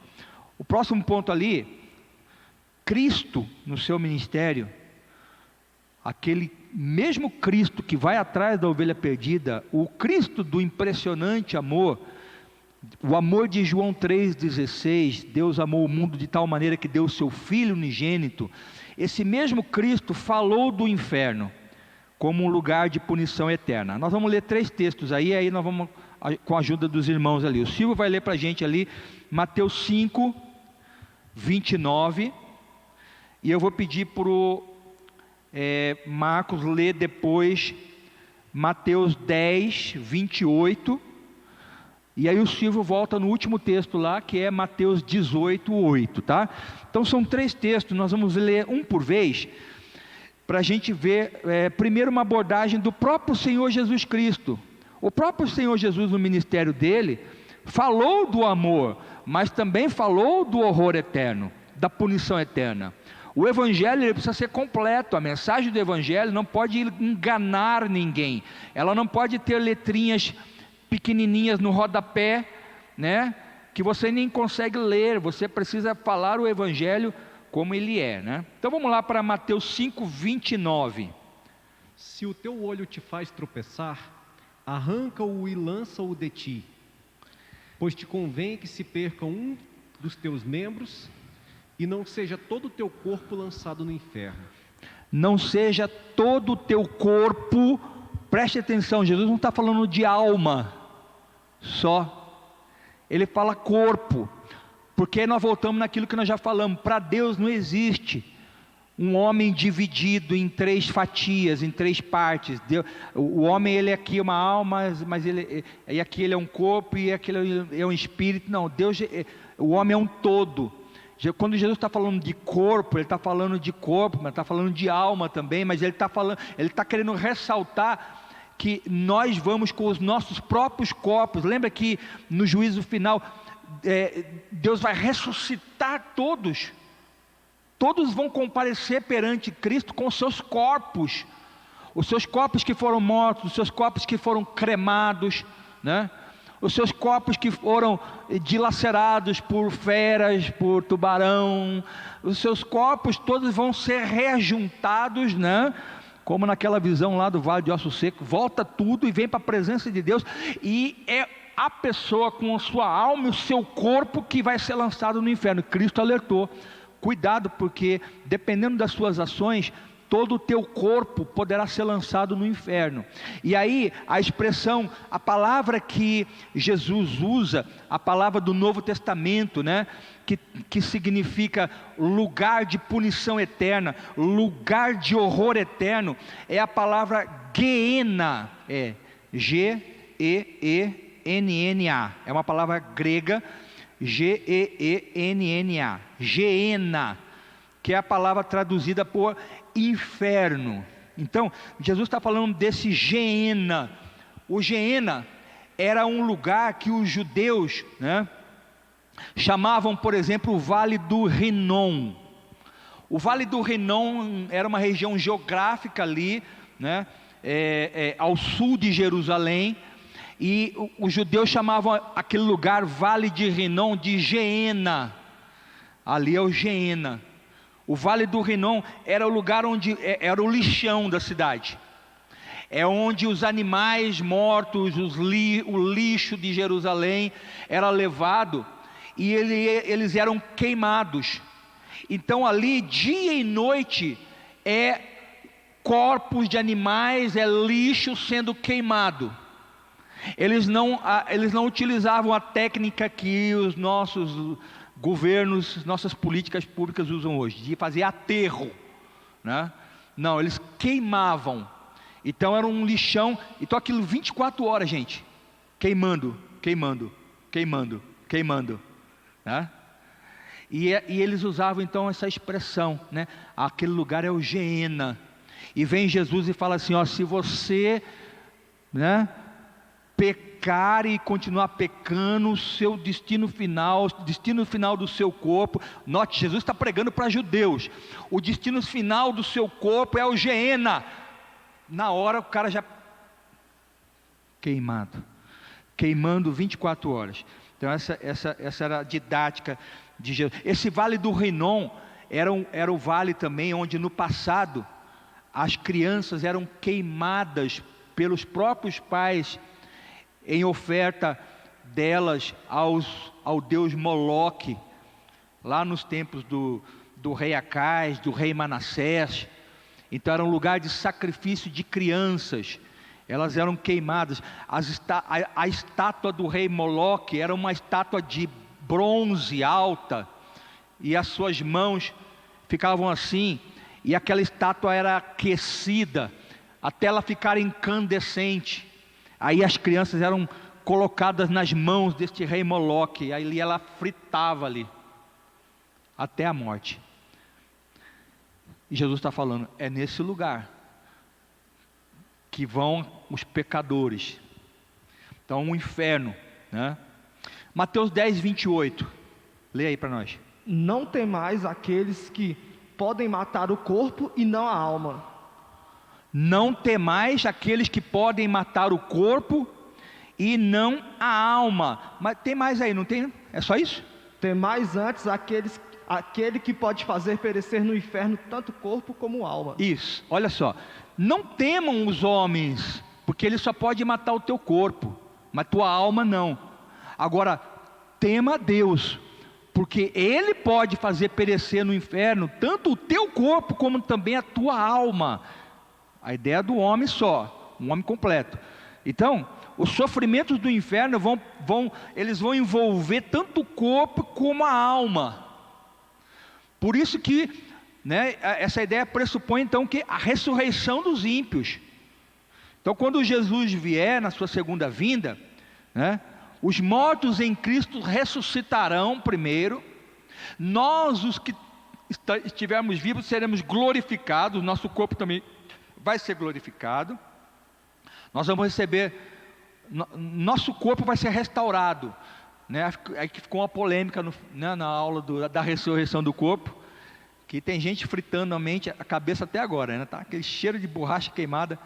A: O próximo ponto ali, Cristo no seu ministério, aquele mesmo Cristo que vai atrás da ovelha perdida, o Cristo do impressionante amor, o amor de João 3,16, Deus amou o mundo de tal maneira que deu o seu Filho unigênito. Esse mesmo Cristo falou do inferno como um lugar de punição eterna. Nós vamos ler 3 textos aí nós vamos, com a ajuda dos irmãos ali. O Silvio vai ler para a gente ali, Mateus 5, 29, e eu vou pedir para o Marcos ler depois Mateus 10, 28, e aí o Silvio volta no último texto lá, que é Mateus 18, 8, tá? Então são 3 textos, nós vamos ler um por vez, para a gente ver, primeiro uma abordagem do próprio Senhor Jesus Cristo. O próprio Senhor Jesus, no ministério dele, falou do amor, mas também falou do horror eterno, da punição eterna. O Evangelho ele precisa ser completo, a mensagem do Evangelho não pode enganar ninguém, ela não pode ter letrinhas pequenininhas no rodapé, né, que você nem consegue ler. Você precisa falar o Evangelho como ele é, né? Então vamos lá para Mateus 5, 29.
E: Se o teu olho te faz tropeçar, arranca-o e lança-o de ti, pois te convém que se perca um dos teus membros, e não seja todo o teu corpo lançado no inferno.
A: Não seja todo o teu corpo, preste atenção, Jesus não está falando de alma só, ele fala corpo, porque nós voltamos naquilo que nós já falamos. Para Deus não existe um homem dividido em 3 fatias, em 3 partes. O homem ele é aqui uma alma, mas e aqui ele é um corpo, e aquele é um espírito. Não, o homem é um todo. Quando Jesus está falando de corpo, ele está falando de corpo, mas está falando de alma também, mas ele está querendo ressaltar que nós vamos com os nossos próprios corpos. Lembra que no juízo final, Deus vai ressuscitar todos vão comparecer perante Cristo com os seus corpos que foram mortos, os seus corpos que foram cremados, né? Os seus corpos que foram dilacerados por feras, por tubarão, os seus corpos todos vão ser reajuntados, né? Como naquela visão lá do vale de ossos secos, volta tudo e vem para a presença de Deus, e é a pessoa com a sua alma e o seu corpo que vai ser lançado no inferno. Cristo alertou: cuidado, porque dependendo das suas ações, todo o teu corpo poderá ser lançado no inferno. E aí a expressão, a palavra que Jesus usa, a palavra do Novo Testamento, né, que significa lugar de punição eterna, lugar de horror eterno, é a palavra Gehenna, Gehenna, é uma palavra grega, Gehenna, Gehenna, que é a palavra traduzida por inferno. Então, Jesus está falando desse Gehenna. O Gehenna era um lugar que os judeus, né, chamavam, por exemplo, o Vale do Rinom. O Vale do Rinom era uma região geográfica ali, né, ao sul de Jerusalém, e os judeus chamavam aquele lugar, Vale de Rinom, de Gehenna. Ali é o Gehenna. O Vale do Rinom era o lugar onde era o lixão da cidade. É onde os animais mortos, o lixo de Jerusalém era levado e eles eram queimados. Então ali, dia e noite, é corpos de animais, é lixo sendo queimado. Eles não utilizavam a técnica que os nossos governos, nossas políticas públicas usam hoje, de fazer aterro, né? Não, eles queimavam. Então era um lixão. Então aquilo 24 horas, gente, queimando, né? E eles usavam então essa expressão, né? Aquele lugar é o Gehenna. E vem Jesus e fala assim: ó, se você, né, pecar e continuar pecando, o seu destino final do seu corpo, note, Jesus está pregando para judeus, o destino final do seu corpo é o Gehenna. Na hora o cara já queimando 24 horas. Então essa era a didática de Jesus. Esse Vale do Rinom era o vale também onde no passado as crianças eram queimadas pelos próprios pais em oferta delas ao deus Moloque, lá nos tempos do rei Acais, do rei Manassés. Então era um lugar de sacrifício de crianças, elas eram queimadas. A estátua do rei Moloque era uma estátua de bronze alta, e as suas mãos ficavam assim, e aquela estátua era aquecida, até ela ficar incandescente. Aí as crianças eram colocadas nas mãos deste rei Moloque, aí ela fritava ali, até a morte. E Jesus está falando, é nesse lugar que vão os pecadores. Então o inferno, né? Mateus 10, 28, lê aí para nós.
D: Não temais aqueles que podem matar o corpo e não a alma.
A: Não temais aqueles que podem matar o corpo e não a alma. Mas tem mais aí, não tem? É só isso?
D: Temais antes aquele que pode fazer perecer no inferno tanto corpo como alma.
A: Isso, olha só. Não temam os homens, porque ele só pode matar o teu corpo, mas tua alma não. Agora, tema a Deus, porque ele pode fazer perecer no inferno tanto o teu corpo como também a tua alma. A ideia do homem só, um homem completo. Então, os sofrimentos do inferno eles vão envolver tanto o corpo como a alma. Por isso que, né, essa ideia pressupõe então que a ressurreição dos ímpios. Então quando Jesus vier na sua segunda vinda, né, os mortos em Cristo ressuscitarão primeiro. Nós, os que estivermos vivos, seremos glorificados. Nosso corpo também vai ser glorificado. Nós vamos receber, nosso corpo vai ser restaurado, né? Aí que ficou uma polêmica na aula da ressurreição do corpo, que tem gente fritando a cabeça até agora, né? Tá aquele cheiro de borracha queimada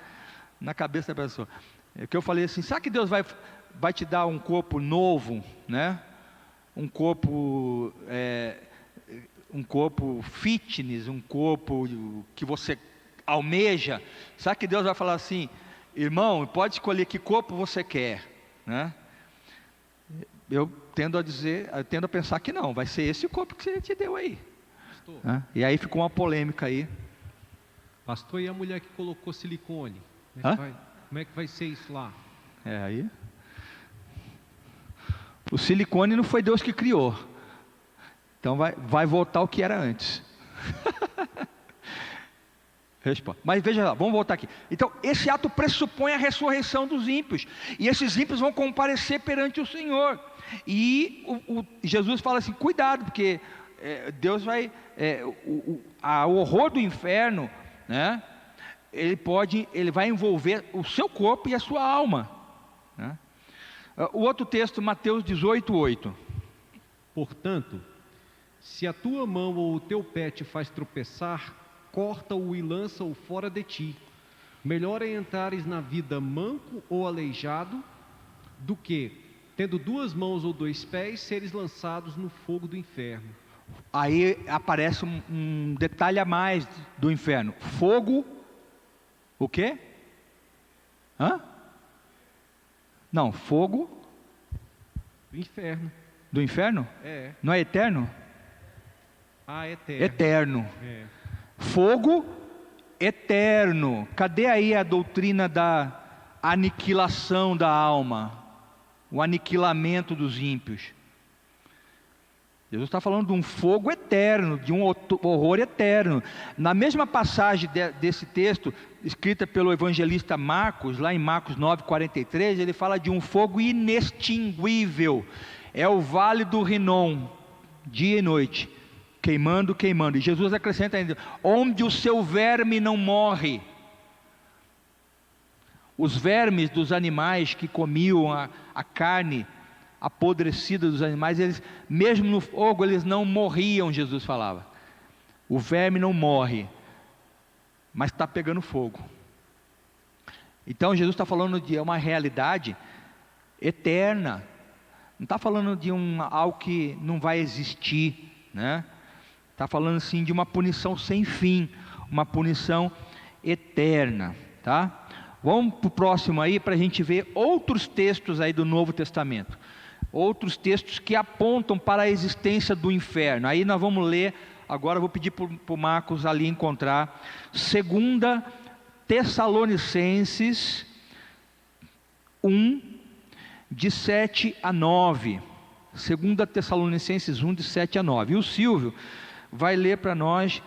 A: na cabeça da pessoa. É que eu falei assim: será que Deus vai te dar um corpo novo, né? Um corpo fitness, um corpo que você almeja? Será que Deus vai falar assim: irmão, pode escolher que corpo você quer, né? Eu tendo a pensar que não, vai ser esse o corpo que você te deu aí. E aí ficou uma polêmica aí.
E: Pastor, e a mulher que colocou silicone? Como é que vai ser isso lá?
A: Aí. O silicone não foi Deus que criou. Então vai voltar ao que era antes. Mas veja lá, vamos voltar aqui. Então, esse ato pressupõe a ressurreição dos ímpios. E esses ímpios vão comparecer perante o Senhor. E Jesus fala assim, cuidado, porque Deus vai... o horror do inferno, né? Ele vai envolver o seu corpo e a sua alma, né? O outro texto, Mateus 18:8.
E: Portanto, se a tua mão ou o teu pé te faz tropeçar, corta-o e lança-o fora de ti. Melhor é entrares na vida manco ou aleijado, do que, tendo 2 mãos ou 2 pés, seres lançados no fogo do inferno.
A: Aí aparece um detalhe a mais do inferno. Fogo, o quê? Não, fogo
E: Do inferno.
A: do inferno? Não é eterno?
E: Eterno.
A: Eterno.
E: É.
A: Fogo eterno. Cadê aí a doutrina da aniquilação da alma? O aniquilamento dos ímpios. Jesus está falando de um fogo eterno, de um horror eterno. Na mesma passagem desse texto, escrita pelo evangelista Marcos, lá em Marcos 9:43, ele fala de um fogo inextinguível. É o vale do Rinom, dia e noite, queimando, queimando. E Jesus acrescenta ainda, onde o seu verme não morre. Os vermes dos animais que comiam a carne apodrecida dos animais, eles, mesmo no fogo, eles não morriam, Jesus falava. O verme não morre, mas está pegando fogo. Então Jesus está falando de uma realidade eterna. Não está falando de algo que não vai existir, né? Está falando sim de uma punição sem fim, uma punição eterna, tá? Vamos para o próximo aí, para a gente ver outros textos aí do Novo Testamento. Outros textos que apontam para a existência do inferno. Aí nós vamos ler, agora eu vou pedir para o Marcos ali encontrar, 2 Tessalonicenses 1, de 7 a 9. 2 Tessalonicenses 1, de 7 a 9. E o Silvio vai ler para nós,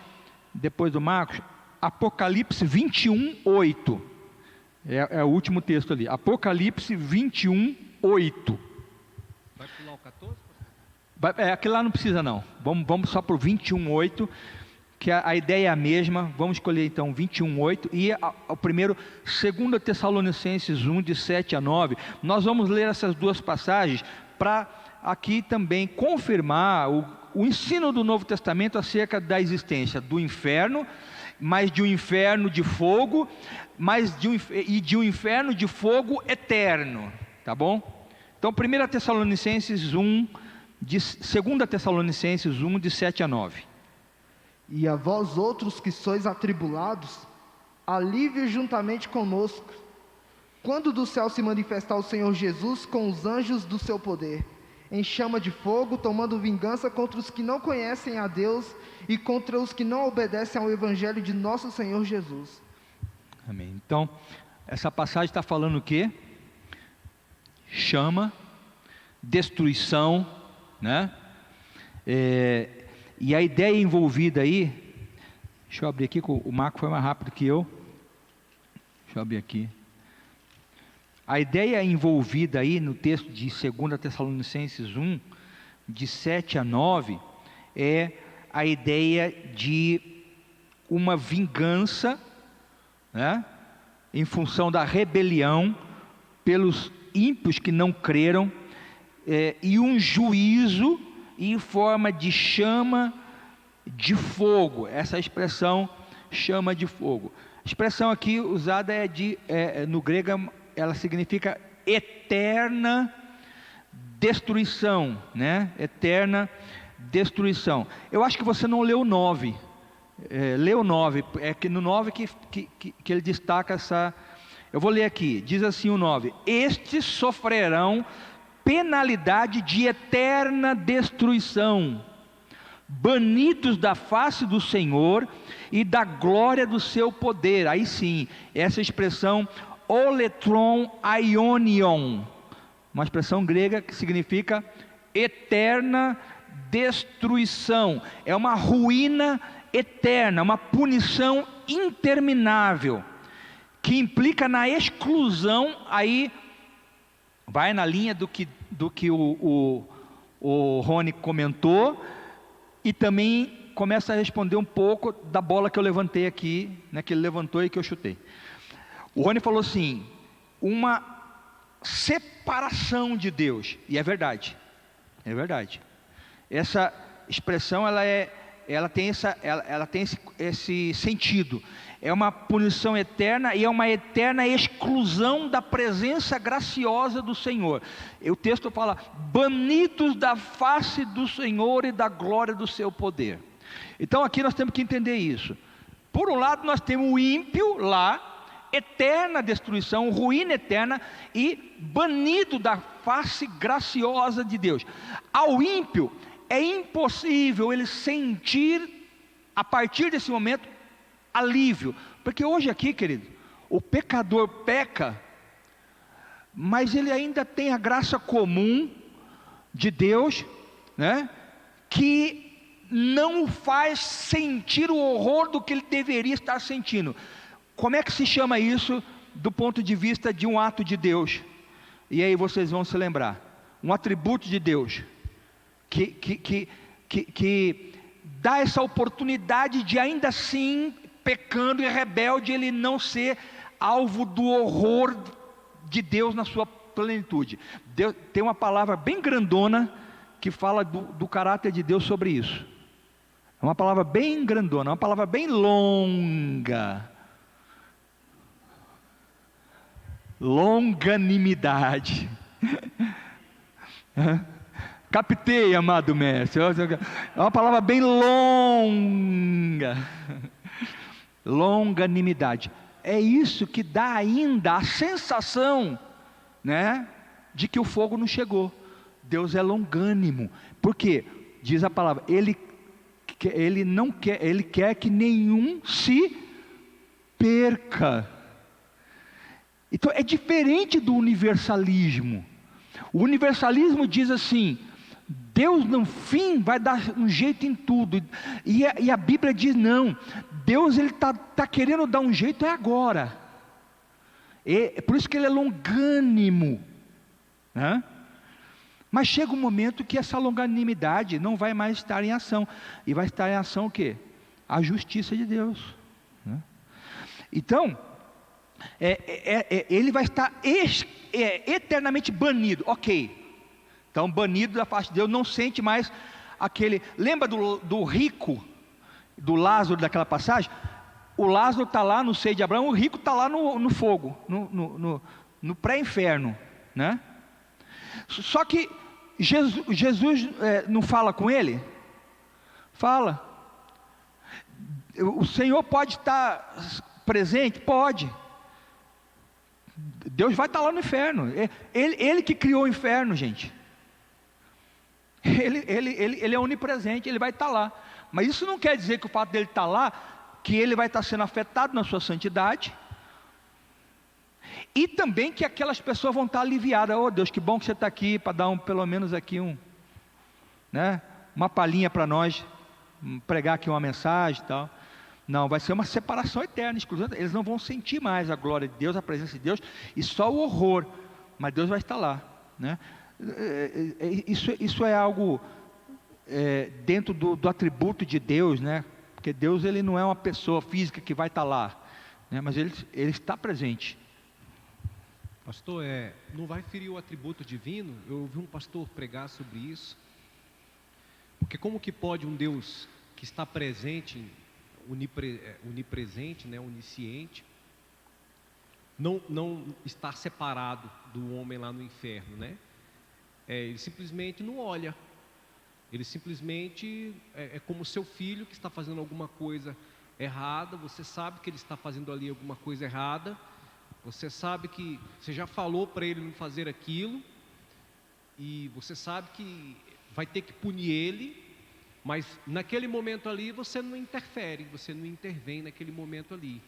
A: depois do Marcos, Apocalipse 21, 8. É o último texto ali. Apocalipse 21, 8.
E: Vai pular o 14?
A: Aquele lá não precisa não. Vamos só para o 21, 8, que a ideia é a mesma. Vamos escolher então 21, 8. E o primeiro, 2 Tessalonicenses 1, de 7 a 9. Nós vamos ler essas duas passagens para aqui também confirmar o ensino do Novo Testamento acerca da existência do inferno, mas de um inferno de fogo, de um inferno de fogo eterno, tá bom? Então 2 Tessalonicenses 1, 2 Tessalonicenses 1, de 7 a 9.
D: E a vós outros que sois atribulados, alívio juntamente conosco, quando do céu se manifestar o Senhor Jesus com os anjos do seu poder, em chama de fogo, tomando vingança contra os que não conhecem a Deus e contra os que não obedecem ao Evangelho de nosso Senhor Jesus.
A: Amém. Então, essa passagem está falando o quê? Chama, destruição, né? E a ideia envolvida aí, deixa eu abrir aqui, o Marco foi mais rápido que eu. Deixa eu abrir aqui. A ideia envolvida aí no texto de 2 Tessalonicenses 1, de 7 a 9, é a ideia de uma vingança, né, em função da rebelião pelos ímpios que não creram, e um juízo em forma de chama de fogo. Essa expressão, chama de fogo. A expressão aqui usada no grego, ela significa eterna destruição, né? Eterna destruição. Eu acho que você não leu o 9. Lê o 9, é que no 9 que ele destaca essa... Eu vou ler aqui, diz assim o 9: estes sofrerão penalidade de eterna destruição, banidos da face do Senhor e da glória do seu poder. Aí sim, essa expressão oletron aionion, uma expressão grega que significa eterna destruição, é uma ruína eterna, uma punição interminável, que implica na exclusão. Aí vai na linha do que o Rony comentou, e também começa a responder um pouco da bola que eu levantei aqui, né, que ele levantou e que eu chutei. O Rony falou assim, uma separação de Deus, e é verdade, essa expressão ela tem esse sentido, é uma punição eterna e é uma eterna exclusão da presença graciosa do Senhor. E o texto fala, banidos da face do Senhor e da glória do seu poder. Então aqui nós temos que entender isso. Por um lado nós temos o ímpio lá, eterna destruição, ruína eterna, e banido da face graciosa de Deus. Ao ímpio é impossível ele sentir, a partir desse momento, alívio, porque hoje aqui, querido, o pecador peca, mas ele ainda tem a graça comum de Deus, né, que não o faz sentir o horror do que ele deveria estar sentindo. Como é que se chama isso do ponto de vista de um ato de Deus? E aí vocês vão se lembrar, um atributo de Deus, que dá essa oportunidade de, ainda assim, pecando e rebelde, ele não ser alvo do horror de Deus na sua plenitude. Deus, tem uma palavra bem grandona que fala do caráter de Deus sobre isso. É uma palavra bem grandona, uma palavra bem longa. Longanimidade. Captei, amado mestre. É uma palavra bem longa. Longanimidade. É isso que dá ainda a sensação, né, de que o fogo não chegou. Deus é longânimo. Por quê? Diz a palavra, ele não quer, ele quer que nenhum se perca. Então é diferente do universalismo. O universalismo diz assim, Deus no fim vai dar um jeito em tudo, e a Bíblia diz não, Deus ele tá querendo dar um jeito agora, é por isso que ele é longânimo, né? Mas chega um momento que essa longanimidade não vai mais estar em ação, e vai estar em ação o quê? A justiça de Deus, né? Então, ele vai estar eternamente banido, ok. Então, banido da face de Deus, não sente mais aquele... Lembra do rico, do Lázaro, daquela passagem? O Lázaro está lá no seio de Abraão, o rico está lá no fogo, no pré-inferno, né? Só que Jesus não fala com ele? Fala. O Senhor pode estar presente? Pode. Deus vai estar lá no inferno. Ele que criou o inferno, gente. Ele é onipresente, ele vai estar lá. Mas isso não quer dizer que o fato dele estar lá, que ele vai estar sendo afetado na sua santidade, e também que aquelas pessoas vão estar aliviadas. Oh Deus, que bom que você está aqui, para dar pelo menos aqui né, uma palhinha para nós, pregar aqui uma mensagem e tal. Não, vai ser uma separação eterna, exclusiva. Eles não vão sentir mais a glória de Deus, a presença de Deus, e só o horror, mas Deus vai estar lá, né? Isso é algo dentro do atributo de Deus, né? Porque Deus ele não é uma pessoa física que vai estar lá, né? Mas ele está presente.
E: Pastor, não vai ferir o atributo divino? Eu ouvi um pastor pregar sobre isso. Porque como que pode um Deus que está presente, onipresente, né, onisciente, não estar separado do homem lá no inferno, né? Ele simplesmente não olha. Ele simplesmente é como seu filho que está fazendo alguma coisa errada. Você sabe que ele está fazendo ali alguma coisa errada. Você sabe que você já falou para ele não fazer aquilo, e você sabe que vai ter que punir ele, mas naquele momento ali você não interfere, você não intervém naquele momento ali,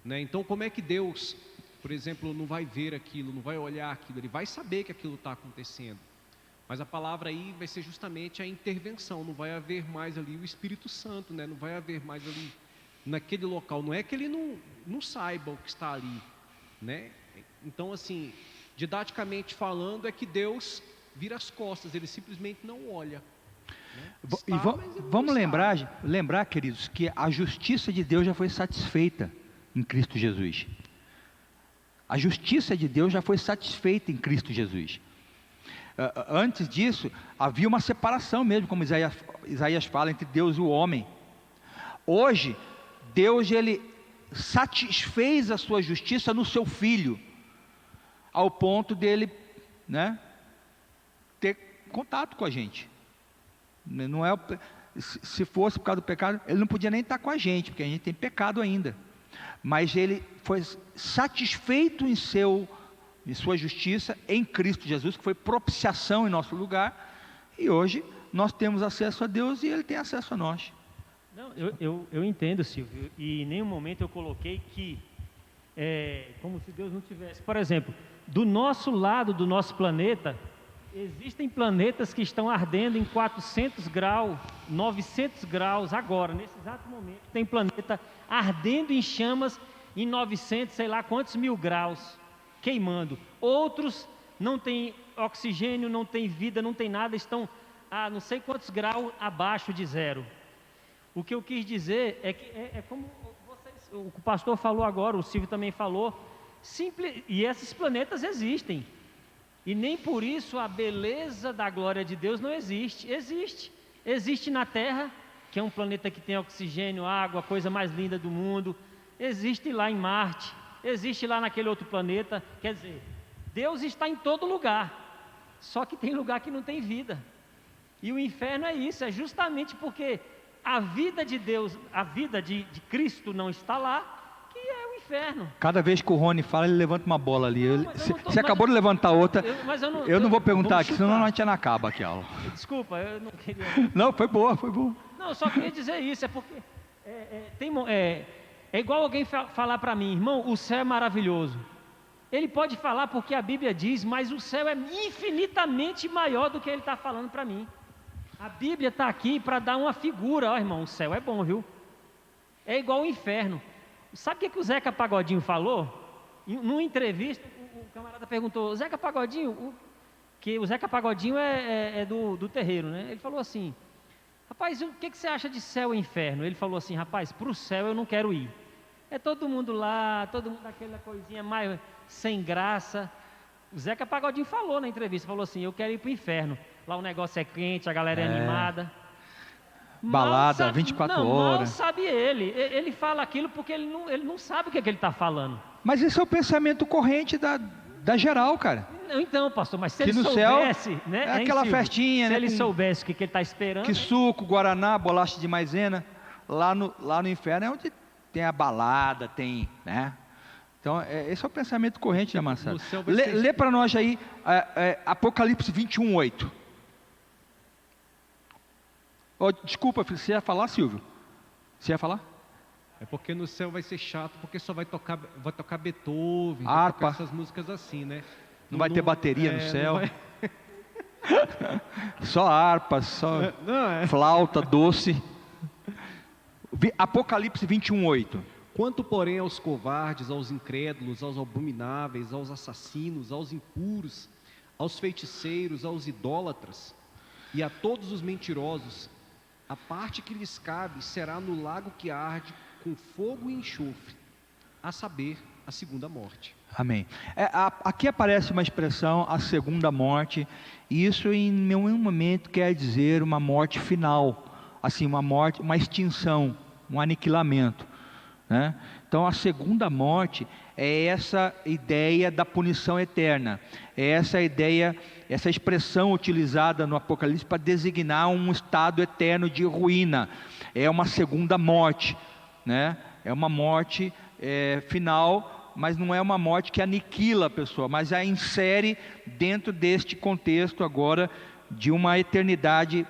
E: né? Então como é que Deus, por exemplo, não vai ver aquilo, não vai olhar aquilo, ele vai saber que aquilo está acontecendo, mas a palavra aí vai ser justamente a intervenção, não vai haver mais ali o Espírito Santo, né? Não vai haver mais ali naquele local, não é que ele não saiba o que está ali, né? Então assim, didaticamente falando, é que Deus vira as costas, ele simplesmente não olha.
A: Vamos lembrar, queridos, que a justiça de Deus já foi satisfeita em Cristo Jesus. A justiça de Deus já foi satisfeita em Cristo Jesus. Antes disso, havia uma separação mesmo, como Isaías fala, entre Deus e o homem. Hoje, Deus, ele satisfez a sua justiça no seu Filho, ao ponto dele, né, ter contato com a gente. Não é, se fosse por causa do pecado, ele não podia nem estar com a gente, porque a gente tem pecado ainda. Mas ele foi satisfeito em sua justiça em Cristo Jesus, que foi propiciação em nosso lugar. E hoje nós temos acesso a Deus e Ele tem acesso a nós.
C: Não, eu entendo, Silvio, e em nenhum momento eu coloquei que como se Deus não tivesse. Por exemplo, do nosso lado do nosso planeta, existem planetas que estão ardendo em 400 graus, 900 graus agora, nesse exato momento. Tem planeta ardendo em chamas em 900, sei lá quantos mil graus, queimando. Outros não têm oxigênio, não têm vida, não tem nada, estão a não sei quantos graus abaixo de zero. O que eu quis dizer é que é como o pastor falou agora, o Silvio também falou, e esses planetas existem. E nem por isso a beleza da glória de Deus não existe. Existe na Terra, que é um planeta que tem oxigênio, água, a coisa mais linda do mundo. Existe lá em Marte, existe lá naquele outro planeta. Quer dizer, Deus está em todo lugar, só que tem lugar que não tem vida. E o inferno é isso, é justamente porque a vida de Deus, a vida de Cristo não está lá, que é o inferno.
A: Cada vez que o Rony fala, ele levanta uma bola ali. Você acabou de levantar outra. Eu não vou perguntar aqui, senão a gente não acaba aqui a aula.
C: Desculpa, eu não queria.
A: Não, foi boa.
C: Não, eu só queria dizer isso, é porque é igual alguém falar para mim, irmão, o céu é maravilhoso. Ele pode falar porque a Bíblia diz, mas o céu é infinitamente maior do que ele está falando para mim. A Bíblia está aqui para dar uma figura, ó irmão, o céu é bom, viu? É igual o inferno. Sabe o que o Zeca Pagodinho falou? Numa entrevista, o camarada perguntou, Zeca Pagodinho, que o Zeca Pagodinho é do terreiro, né? Ele falou assim, rapaz, o que você acha de céu e inferno? Ele falou assim, rapaz, para o céu eu não quero ir. É todo mundo lá, todo mundo aquela coisinha mais sem graça. O Zeca Pagodinho falou na entrevista, falou assim, eu quero ir para o inferno. Lá o negócio é quente, a galera é animada.
A: Balada, 24 horas.
C: Mal sabe ele fala aquilo porque ele não sabe o que ele está falando.
A: Mas esse é o pensamento corrente da geral, cara.
C: Então, pastor, mas se
A: que
C: ele
A: no
C: soubesse,
A: céu,
C: né?
A: É aquela
C: Silvio,
A: festinha,
C: se
A: né?
C: ele soubesse o que ele está esperando.
A: Que suco, guaraná, bolacha de maisena. Lá no inferno é onde tem a balada, tem, né? Então, esse é o pensamento corrente da maçã. Lê para nós aí Apocalipse 21:8. Oh, desculpa, filho, você ia falar, Silvio? Você ia falar?
E: É porque no céu vai ser chato, porque só vai tocar Beethoven,
A: harpa.
E: Vai tocar essas músicas assim, né?
A: Não vai ter bateria no céu. Só harpa, só flauta doce. Apocalipse 21:8.
E: Quanto, porém, aos covardes, aos incrédulos, aos abomináveis, aos assassinos, aos impuros, aos feiticeiros, aos idólatras e a todos os mentirosos, a parte que lhes cabe será no lago que arde com fogo e enxofre, a saber, a segunda morte.
A: Amém. Aqui aparece uma expressão, a segunda morte, e isso em nenhum momento quer dizer uma morte final, assim, uma morte, uma extinção, um aniquilamento, né? Então a segunda morte é essa ideia da punição eterna, é essa ideia, essa expressão utilizada no Apocalipse para designar um estado eterno de ruína, é uma segunda morte, né? É uma morte final, mas não é uma morte que aniquila a pessoa, mas a insere dentro deste contexto agora de uma eternidade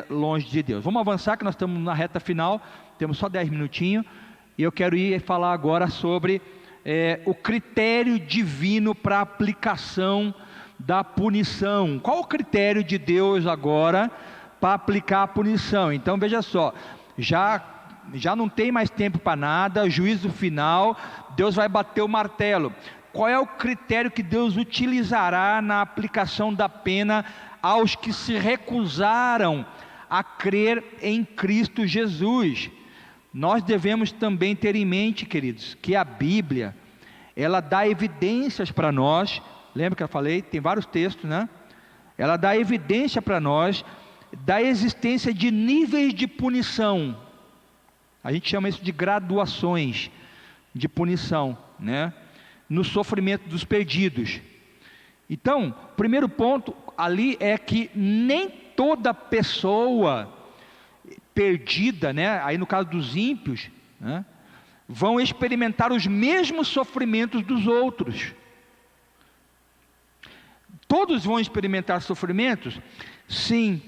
A: longe de Deus. Vamos avançar, que nós estamos na reta final, temos só 10 minutinhos, e eu quero ir falar agora sobre o critério divino para a aplicação da punição. Qual o critério de Deus agora para aplicar a punição? Então veja só, já não tem mais tempo para nada, juízo final, Deus vai bater o martelo. Qual é o critério que Deus utilizará na aplicação da pena aos que se recusaram a crer em Cristo Jesus? Nós devemos também ter em mente, queridos, que a Bíblia, ela dá evidências para nós. Lembra que eu falei? Tem vários textos, né? Ela dá evidência para nós da existência de níveis de punição. A gente chama isso de graduações de punição, né? No sofrimento dos perdidos. Então, o primeiro ponto ali é que nem toda pessoa perdida, né? Aí no caso dos ímpios, né? Vão experimentar os mesmos sofrimentos dos outros. Todos vão experimentar sofrimentos? Sim,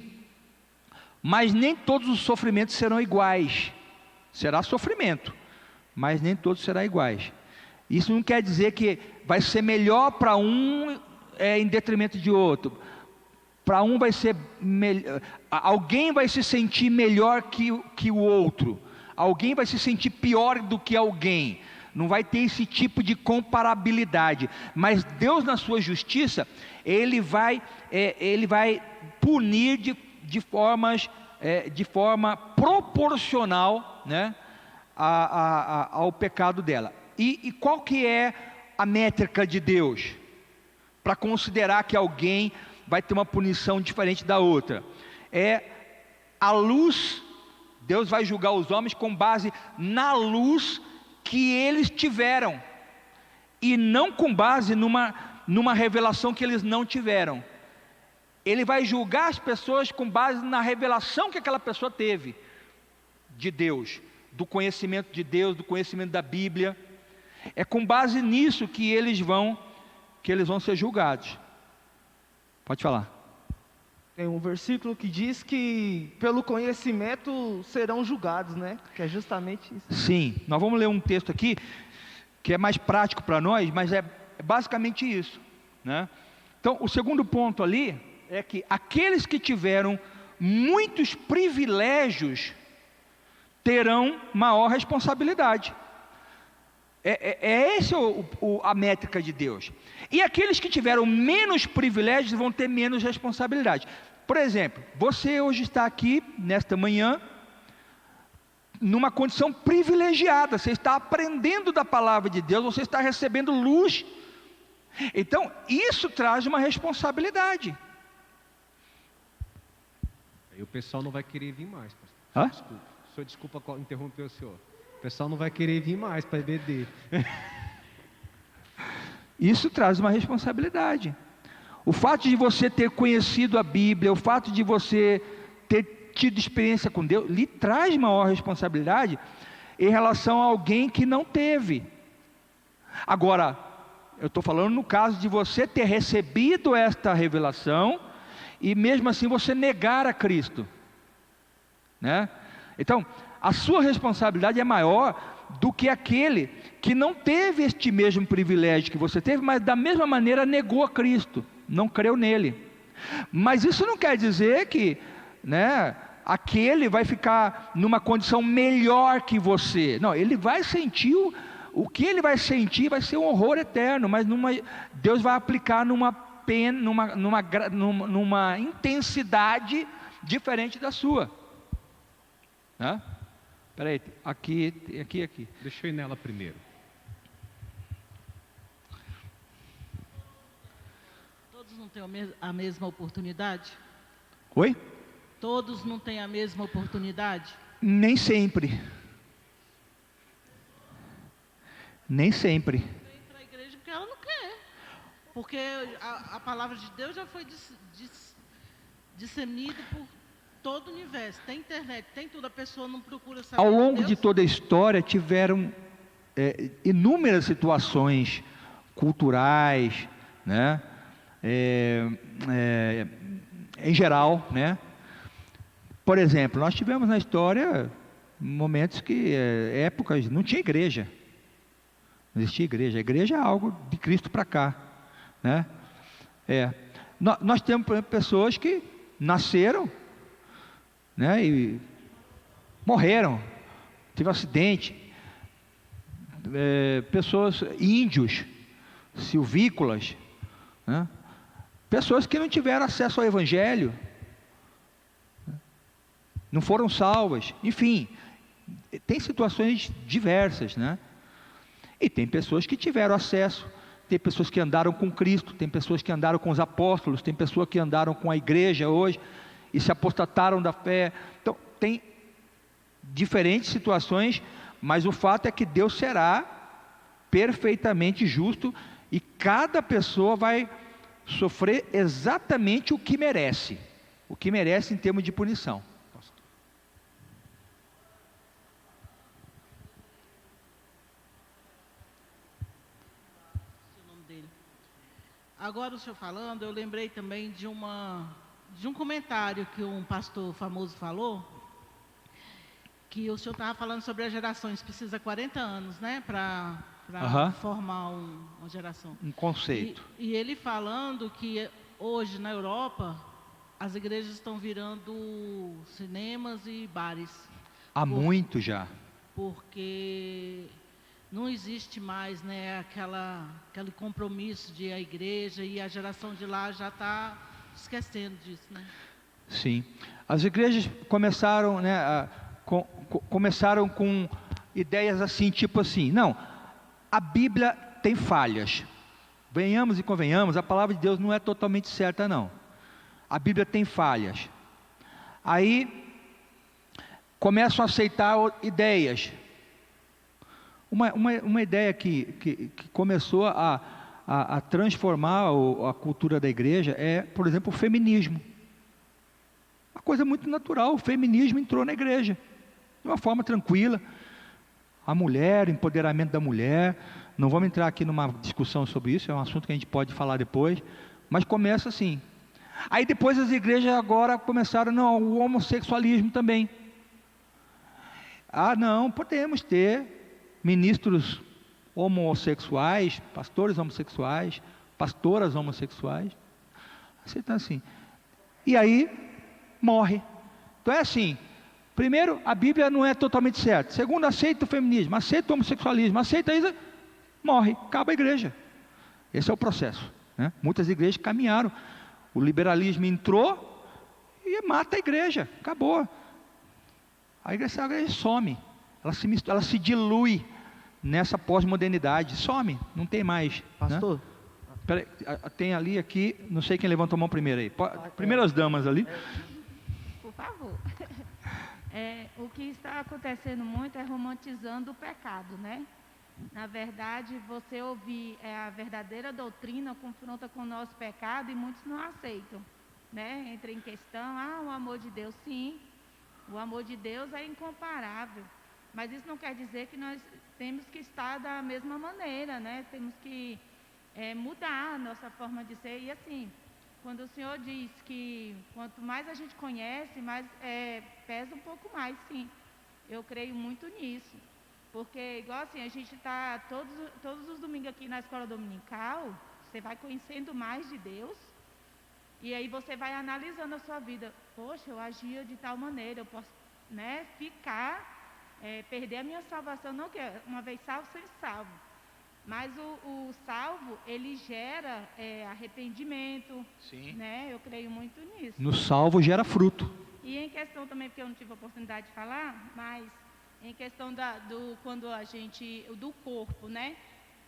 A: mas nem todos os sofrimentos serão iguais. Será sofrimento, mas nem todos serão iguais. Isso não quer dizer que vai ser melhor para um em detrimento de outro. Para um vai ser melhor, alguém vai se sentir melhor que o outro, alguém vai se sentir pior do que alguém. Não vai ter esse tipo de comparabilidade, mas Deus, na sua justiça, Ele vai punir de forma proporcional, né, ao pecado dela. E qual que é a métrica de Deus para considerar que alguém vai ter uma punição diferente da outra? É a luz. Deus vai julgar os homens com base na luz que eles tiveram, e não com base numa revelação que eles não tiveram. Ele vai julgar as pessoas com base na revelação que aquela pessoa teve de Deus, do conhecimento de Deus, do conhecimento da Bíblia. É com base nisso que eles vão ser julgados. Pode falar.
D: Tem um versículo que diz que pelo conhecimento serão julgados, né? Que é justamente isso.
A: Sim, nós vamos ler um texto aqui que é mais prático para nós, mas é basicamente isso, né? Então, o segundo ponto ali é que aqueles que tiveram muitos privilégios terão maior responsabilidade. É essa a métrica de Deus. E aqueles que tiveram menos privilégios vão ter menos responsabilidade. Por exemplo, você hoje está aqui, nesta manhã, numa condição privilegiada. Você está aprendendo da palavra de Deus, você está recebendo luz. Então, isso traz uma responsabilidade.
E: Aí o pessoal não vai querer vir mais,
A: Hã?
E: pastor. Desculpa interromper o senhor. O pessoal não vai querer vir mais para EBD.
A: Isso traz uma responsabilidade. O fato de você ter conhecido a Bíblia, o fato de você ter tido experiência com Deus, lhe traz maior responsabilidade em relação a alguém que não teve. Agora, eu estou falando no caso de você ter recebido esta revelação e mesmo assim você negar a Cristo, né? Então, a sua responsabilidade é maior do que aquele que não teve este mesmo privilégio que você teve, mas da mesma maneira negou a Cristo, não creu nele. Mas isso não quer dizer que, né, aquele vai ficar numa condição melhor que você. Não, ele vai sentir o que ele vai sentir vai ser um horror eterno, mas Deus vai aplicar numa pena, numa intensidade diferente da sua, né? Peraí, aqui.
E: Deixa eu ir nela primeiro.
F: Todos não têm a mesma oportunidade?
A: Oi?
F: Todos não têm a mesma oportunidade?
A: Nem sempre. Nem sempre.
F: Vem para a igreja porque ela não quer. Porque a palavra de Deus já foi disseminada por todo o universo. Tem internet, tem tudo. A pessoa não procura saber.
A: Ao longo
F: Deus.
A: de toda a história tiveram inúmeras situações culturais, né? Em geral, né? Por exemplo, nós tivemos na história momentos que, épocas, não tinha igreja. Não existia igreja. A igreja é algo de Cristo para cá, né? Nós temos, por exemplo, pessoas que nasceram, né, e morreram, teve um acidente. Pessoas, índios, silvícolas, né? Pessoas que não tiveram acesso ao Evangelho, não foram salvas, enfim, tem situações diversas, né? E tem pessoas que tiveram acesso, tem pessoas que andaram com Cristo, tem pessoas que andaram com os apóstolos, tem pessoas que andaram com a igreja hoje e se apostataram da fé. Então, tem diferentes situações, mas o fato é que Deus será perfeitamente justo e cada pessoa vai sofrer exatamente o que merece em termos de punição.
F: Agora o senhor falando, eu lembrei também de um comentário que um pastor famoso falou, que o senhor estava falando sobre as gerações, precisa 40 anos, né, para formar uma geração.
A: Um conceito.
F: E ele falando que hoje na Europa, as igrejas estão virando cinemas e bares.
A: Há muito já.
F: Porque não existe mais, né, aquele compromisso de a igreja, e a geração de lá já está esquecendo disso, né?
A: Sim. As igrejas começaram, né, começaram com ideias assim, tipo assim, não, a Bíblia tem falhas. Venhamos e convenhamos, a palavra de Deus não é totalmente certa, não. A Bíblia tem falhas. Aí começam a aceitar ideias. Uma ideia que começou a transformar a cultura da igreja é, por exemplo, o feminismo. Uma coisa muito natural, o feminismo entrou na igreja, de uma forma tranquila. A mulher, o empoderamento da mulher, não vamos entrar aqui numa discussão sobre isso, é um assunto que a gente pode falar depois, mas começa assim. Aí depois as igrejas agora começaram, não, o homossexualismo também. Não, podemos ter ministros homossexuais, pastores homossexuais, pastoras homossexuais, aceita assim. E aí morre. Então é assim, primeiro, a Bíblia não é totalmente certa. Segundo, aceita o feminismo, aceita o homossexualismo, aceita isso, morre, acaba a igreja. Esse é o processo, né? Muitas igrejas caminharam, o liberalismo entrou e mata a igreja, acabou. A igreja some, ela se dilui nessa pós-modernidade, some, não tem mais.
D: Pastor?
A: Né? Peraí, tem ali, aqui, não sei quem levantou a mão primeiro aí. Primeiras damas ali.
G: Por favor. O que está acontecendo muito é romantizando o pecado, né? Na verdade, você ouvir a verdadeira doutrina confronta com o nosso pecado e muitos não aceitam, né? Entra em questão, o amor de Deus, sim. O amor de Deus é incomparável. Mas isso não quer dizer que nós temos que estar da mesma maneira, né? Temos que mudar a nossa forma de ser. E assim, quando o Senhor diz que quanto mais a gente conhece, mais pesa um pouco mais, sim. Eu creio muito nisso. Porque, igual assim, a gente está todos os domingos aqui na escola dominical, você vai conhecendo mais de Deus, e aí você vai analisando a sua vida. Poxa, eu agia de tal maneira, eu posso, né, perder a minha salvação, não que uma vez salvo, sempre salvo. Mas o salvo, ele gera arrependimento.
A: Sim.
G: Né? Eu creio muito nisso.
A: No salvo gera fruto.
G: E em questão também, porque eu não tive a oportunidade de falar, mas em questão do corpo, né?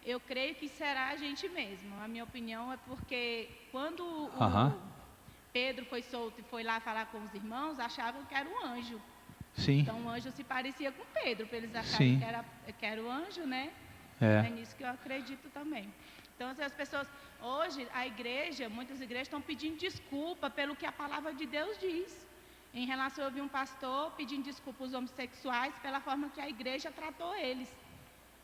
G: Eu creio que será a gente mesmo. A minha opinião é porque quando Pedro foi solto e foi lá falar com os irmãos, achavam que era um anjo.
A: Sim.
G: Então o anjo se parecia com Pedro, para eles acharem que era o anjo, né? É nisso que eu acredito também. Então, as pessoas, hoje, muitas igrejas estão pedindo desculpa pelo que a palavra de Deus diz. Em relação, eu vi um pastor pedindo desculpa aos homossexuais pela forma que a igreja tratou eles.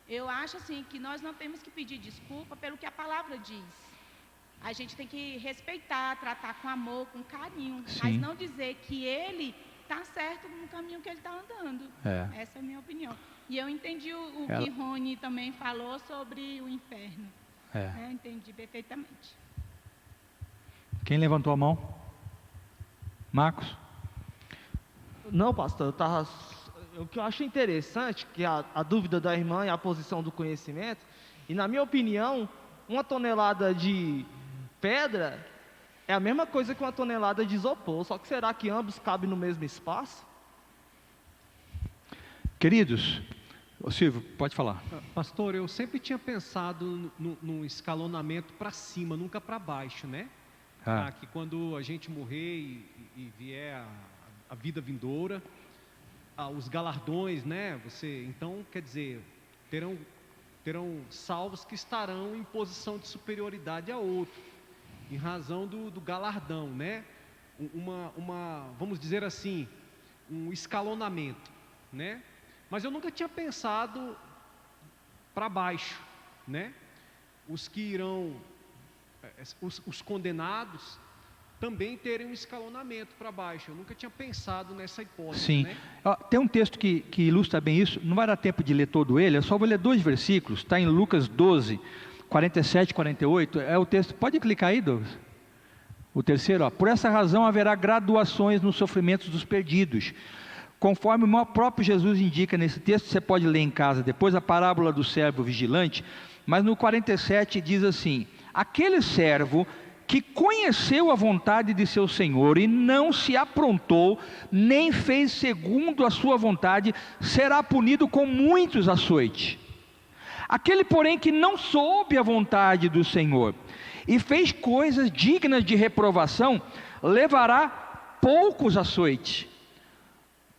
G: Eu acho assim que nós não temos que pedir desculpa pelo que a palavra diz. A gente tem que respeitar, tratar com amor, com carinho,
A: Sim.
G: mas não dizer que ele está certo no caminho que ele está andando. Essa é a minha opinião. E eu entendi o que Rony também falou sobre o inferno. Eu entendi perfeitamente.
A: Quem levantou a mão? Marcos?
D: Não, pastor, o que eu acho interessante, que a dúvida da irmã é a posição do conhecimento, e na minha opinião, 1 tonelada de pedra é a mesma coisa que 1 tonelada de isopor, só que será que ambos cabem no mesmo espaço?
A: Queridos, Silvio, pode falar.
E: Pastor, eu sempre tinha pensado no escalonamento para cima, nunca para baixo, né? Que quando a gente morrer e vier a vida vindoura, os galardões, né? Então, quer dizer, terão salvos que estarão em posição de superioridade a outro, em razão do galardão, né? Vamos dizer assim, um escalonamento, né? Mas eu nunca tinha pensado para baixo, né? Os que irão, os condenados, também terem um escalonamento para baixo. Eu nunca tinha pensado nessa hipótese.
A: Sim.
E: Né?
A: Tem um texto que ilustra bem isso, não vai dar tempo de ler todo ele, eu só vou ler 2 versículos, está em Lucas 12, 47 e 48, é o texto, pode clicar aí, Douglas? O terceiro, por essa razão haverá graduações nos sofrimentos dos perdidos, conforme o próprio Jesus indica nesse texto, você pode ler em casa depois, a parábola do servo vigilante, mas no 47 diz assim, aquele servo que conheceu a vontade de seu Senhor e não se aprontou, nem fez segundo a sua vontade, será punido com muitos açoites. Aquele, porém, que não soube a vontade do Senhor e fez coisas dignas de reprovação, levará poucos açoites.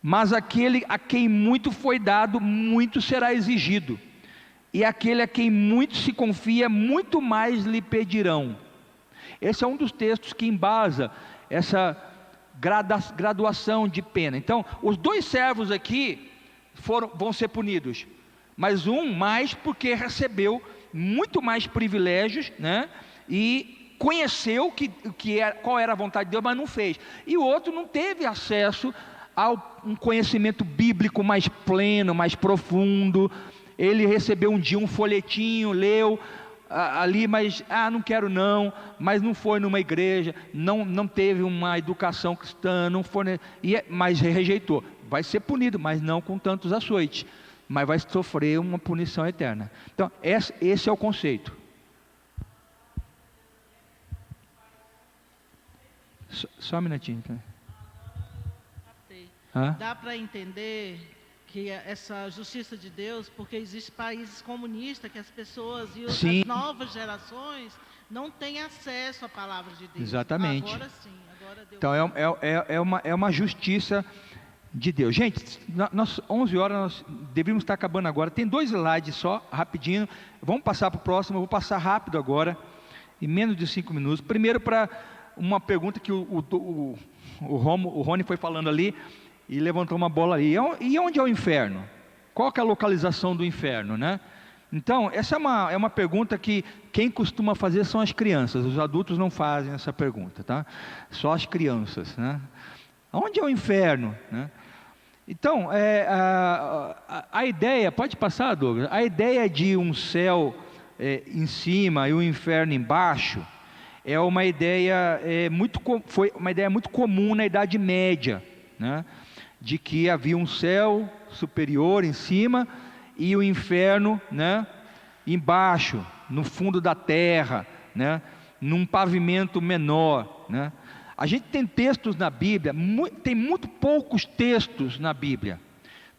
A: Mas aquele a quem muito foi dado, muito será exigido. E aquele a quem muito se confia, muito mais lhe pedirão. Esse é um dos textos que embasa essa graduação de pena. Então, os 2 servos aqui vão ser punidos, mas um mais porque recebeu muito mais privilégios, né? E conheceu qual era a vontade de Deus, mas não fez. E o outro não teve acesso a um conhecimento bíblico mais pleno, mais profundo. Ele recebeu um dia um folhetinho, leu ali, mas não quero não, mas não foi numa igreja, não teve uma educação cristã, não foi, mas rejeitou, vai ser punido, mas não com tantos açoites, mas vai sofrer uma punição eterna. Então esse é o conceito. Só um minutinho, tá?
F: Dá para entender que essa justiça de Deus, porque existem países comunistas que as pessoas e as novas gerações não têm acesso à palavra de Deus.
A: Exatamente.
F: Agora sim, agora Deus.
A: Então é uma justiça de Deus. Gente, nós 11 horas, nós deveríamos estar acabando agora. Tem 2 slides só, rapidinho. Vamos passar para o próximo, eu vou passar rápido agora, em menos de 5 minutos. Primeiro para uma pergunta que o Rony foi falando ali, e levantou uma bola ali. E onde é o inferno? Qual que é a localização do inferno, né? Então, essa é uma pergunta que quem costuma fazer são as crianças. Os adultos não fazem essa pergunta, tá? Só as crianças, né? Onde é o inferno, né? Então, a ideia, pode passar, Douglas? A ideia de um céu em cima e um inferno embaixo é uma ideia foi uma ideia muito comum na Idade Média, né? De que havia um céu superior em cima e o inferno, né, embaixo, no fundo da terra, né, num pavimento menor, né? A gente tem textos na Bíblia, tem muito poucos textos na Bíblia.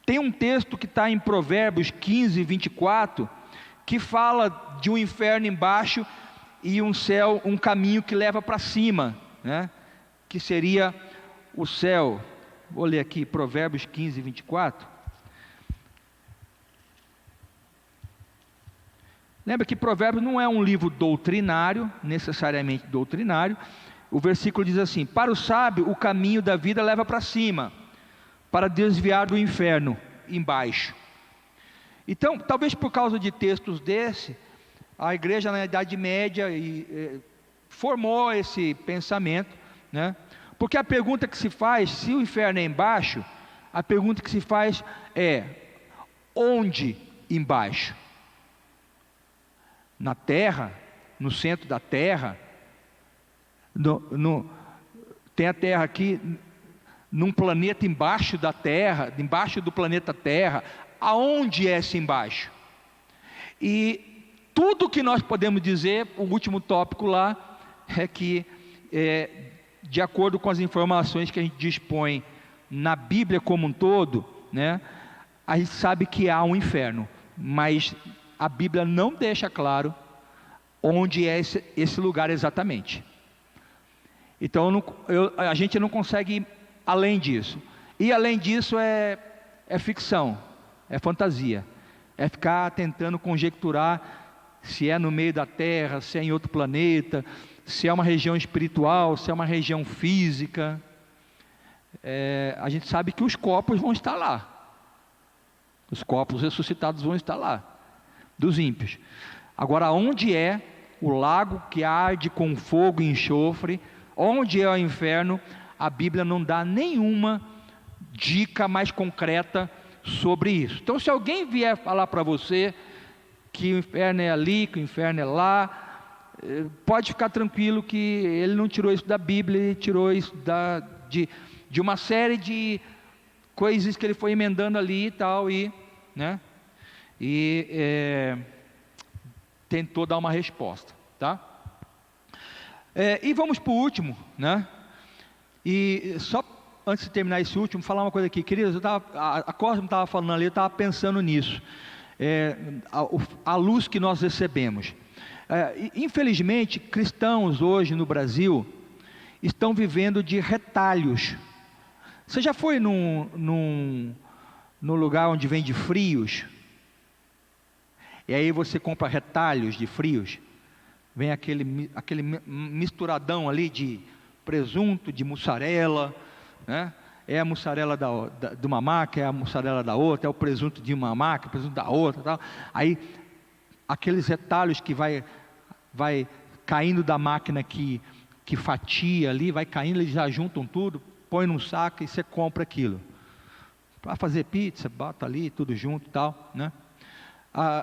A: Tem um texto que está em Provérbios 15, 24, que fala de um inferno embaixo e um céu, um caminho que leva para cima, né, que seria o céu. Vou ler aqui, Provérbios 15, 24. Lembra que Provérbios não é um livro doutrinário, necessariamente doutrinário. O versículo diz assim: para o sábio o caminho da vida leva para cima, para desviar do inferno embaixo. Então, talvez por causa de textos desse, a igreja na Idade Média formou esse pensamento, né? Porque a pergunta que se faz, se o inferno é embaixo, a pergunta que se faz é: onde embaixo? Na terra? No centro da terra? Tem a terra aqui, num planeta embaixo da terra, embaixo do planeta Terra. Aonde é esse embaixo? E tudo que nós podemos dizer, o último tópico lá, é que de acordo com as informações que a gente dispõe na Bíblia como um todo, né, a gente sabe que há um inferno, mas a Bíblia não deixa claro onde é esse lugar exatamente. Então a gente não consegue ir além disso. E além disso é ficção, é fantasia, é ficar tentando conjecturar se é no meio da Terra, se é em outro planeta, se é uma região espiritual, se é uma região física. A gente sabe que os corpos vão estar lá, os corpos ressuscitados vão estar lá, dos ímpios. Agora, onde é o lago que arde com fogo e enxofre, onde é o inferno, a Bíblia não dá nenhuma dica mais concreta sobre isso. Então, se alguém vier falar para você que o inferno é ali, que o inferno é lá, pode ficar tranquilo que ele não tirou isso da Bíblia, ele tirou isso de uma série de coisas que ele foi emendando ali e tal, né? Tentou dar uma resposta, tá? E vamos para o último, né? E só antes de terminar esse último, falar uma coisa aqui, queridos, a Cosmo estava falando ali, eu estava pensando nisso, a luz que nós recebemos. Infelizmente, cristãos hoje no Brasil estão vivendo de retalhos. Você já foi num lugar onde vende frios? E aí você compra retalhos de frios? Vem aquele misturadão ali de presunto, de mussarela, né? É a mussarela de uma marca, é a mussarela da outra, é o presunto de uma marca, o presunto da outra, tal. Aí aqueles retalhos que vai caindo da máquina que fatia ali, vai caindo, eles já juntam tudo, põe num saco e você compra aquilo. Para fazer pizza, bota ali, tudo junto e tal, né?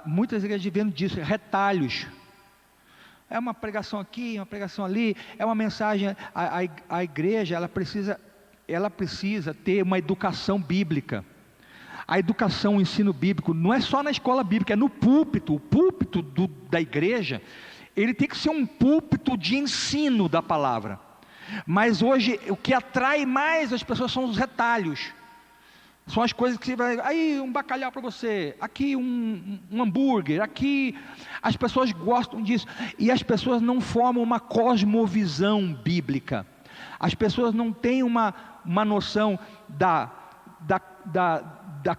A: Muitas igrejas vivendo disso, retalhos. É uma pregação aqui, uma pregação ali, é uma mensagem. A igreja, ela precisa ter uma educação bíblica. A educação, o ensino bíblico, não é só na escola bíblica, é no púlpito. O púlpito da igreja, ele tem que ser um púlpito de ensino da palavra. Mas hoje, o que atrai mais as pessoas são os retalhos. São as coisas que você vai... Aí um bacalhau para você, aqui um hambúrguer, aqui... As pessoas gostam disso. E as pessoas não formam uma cosmovisão bíblica. As pessoas não têm uma noção da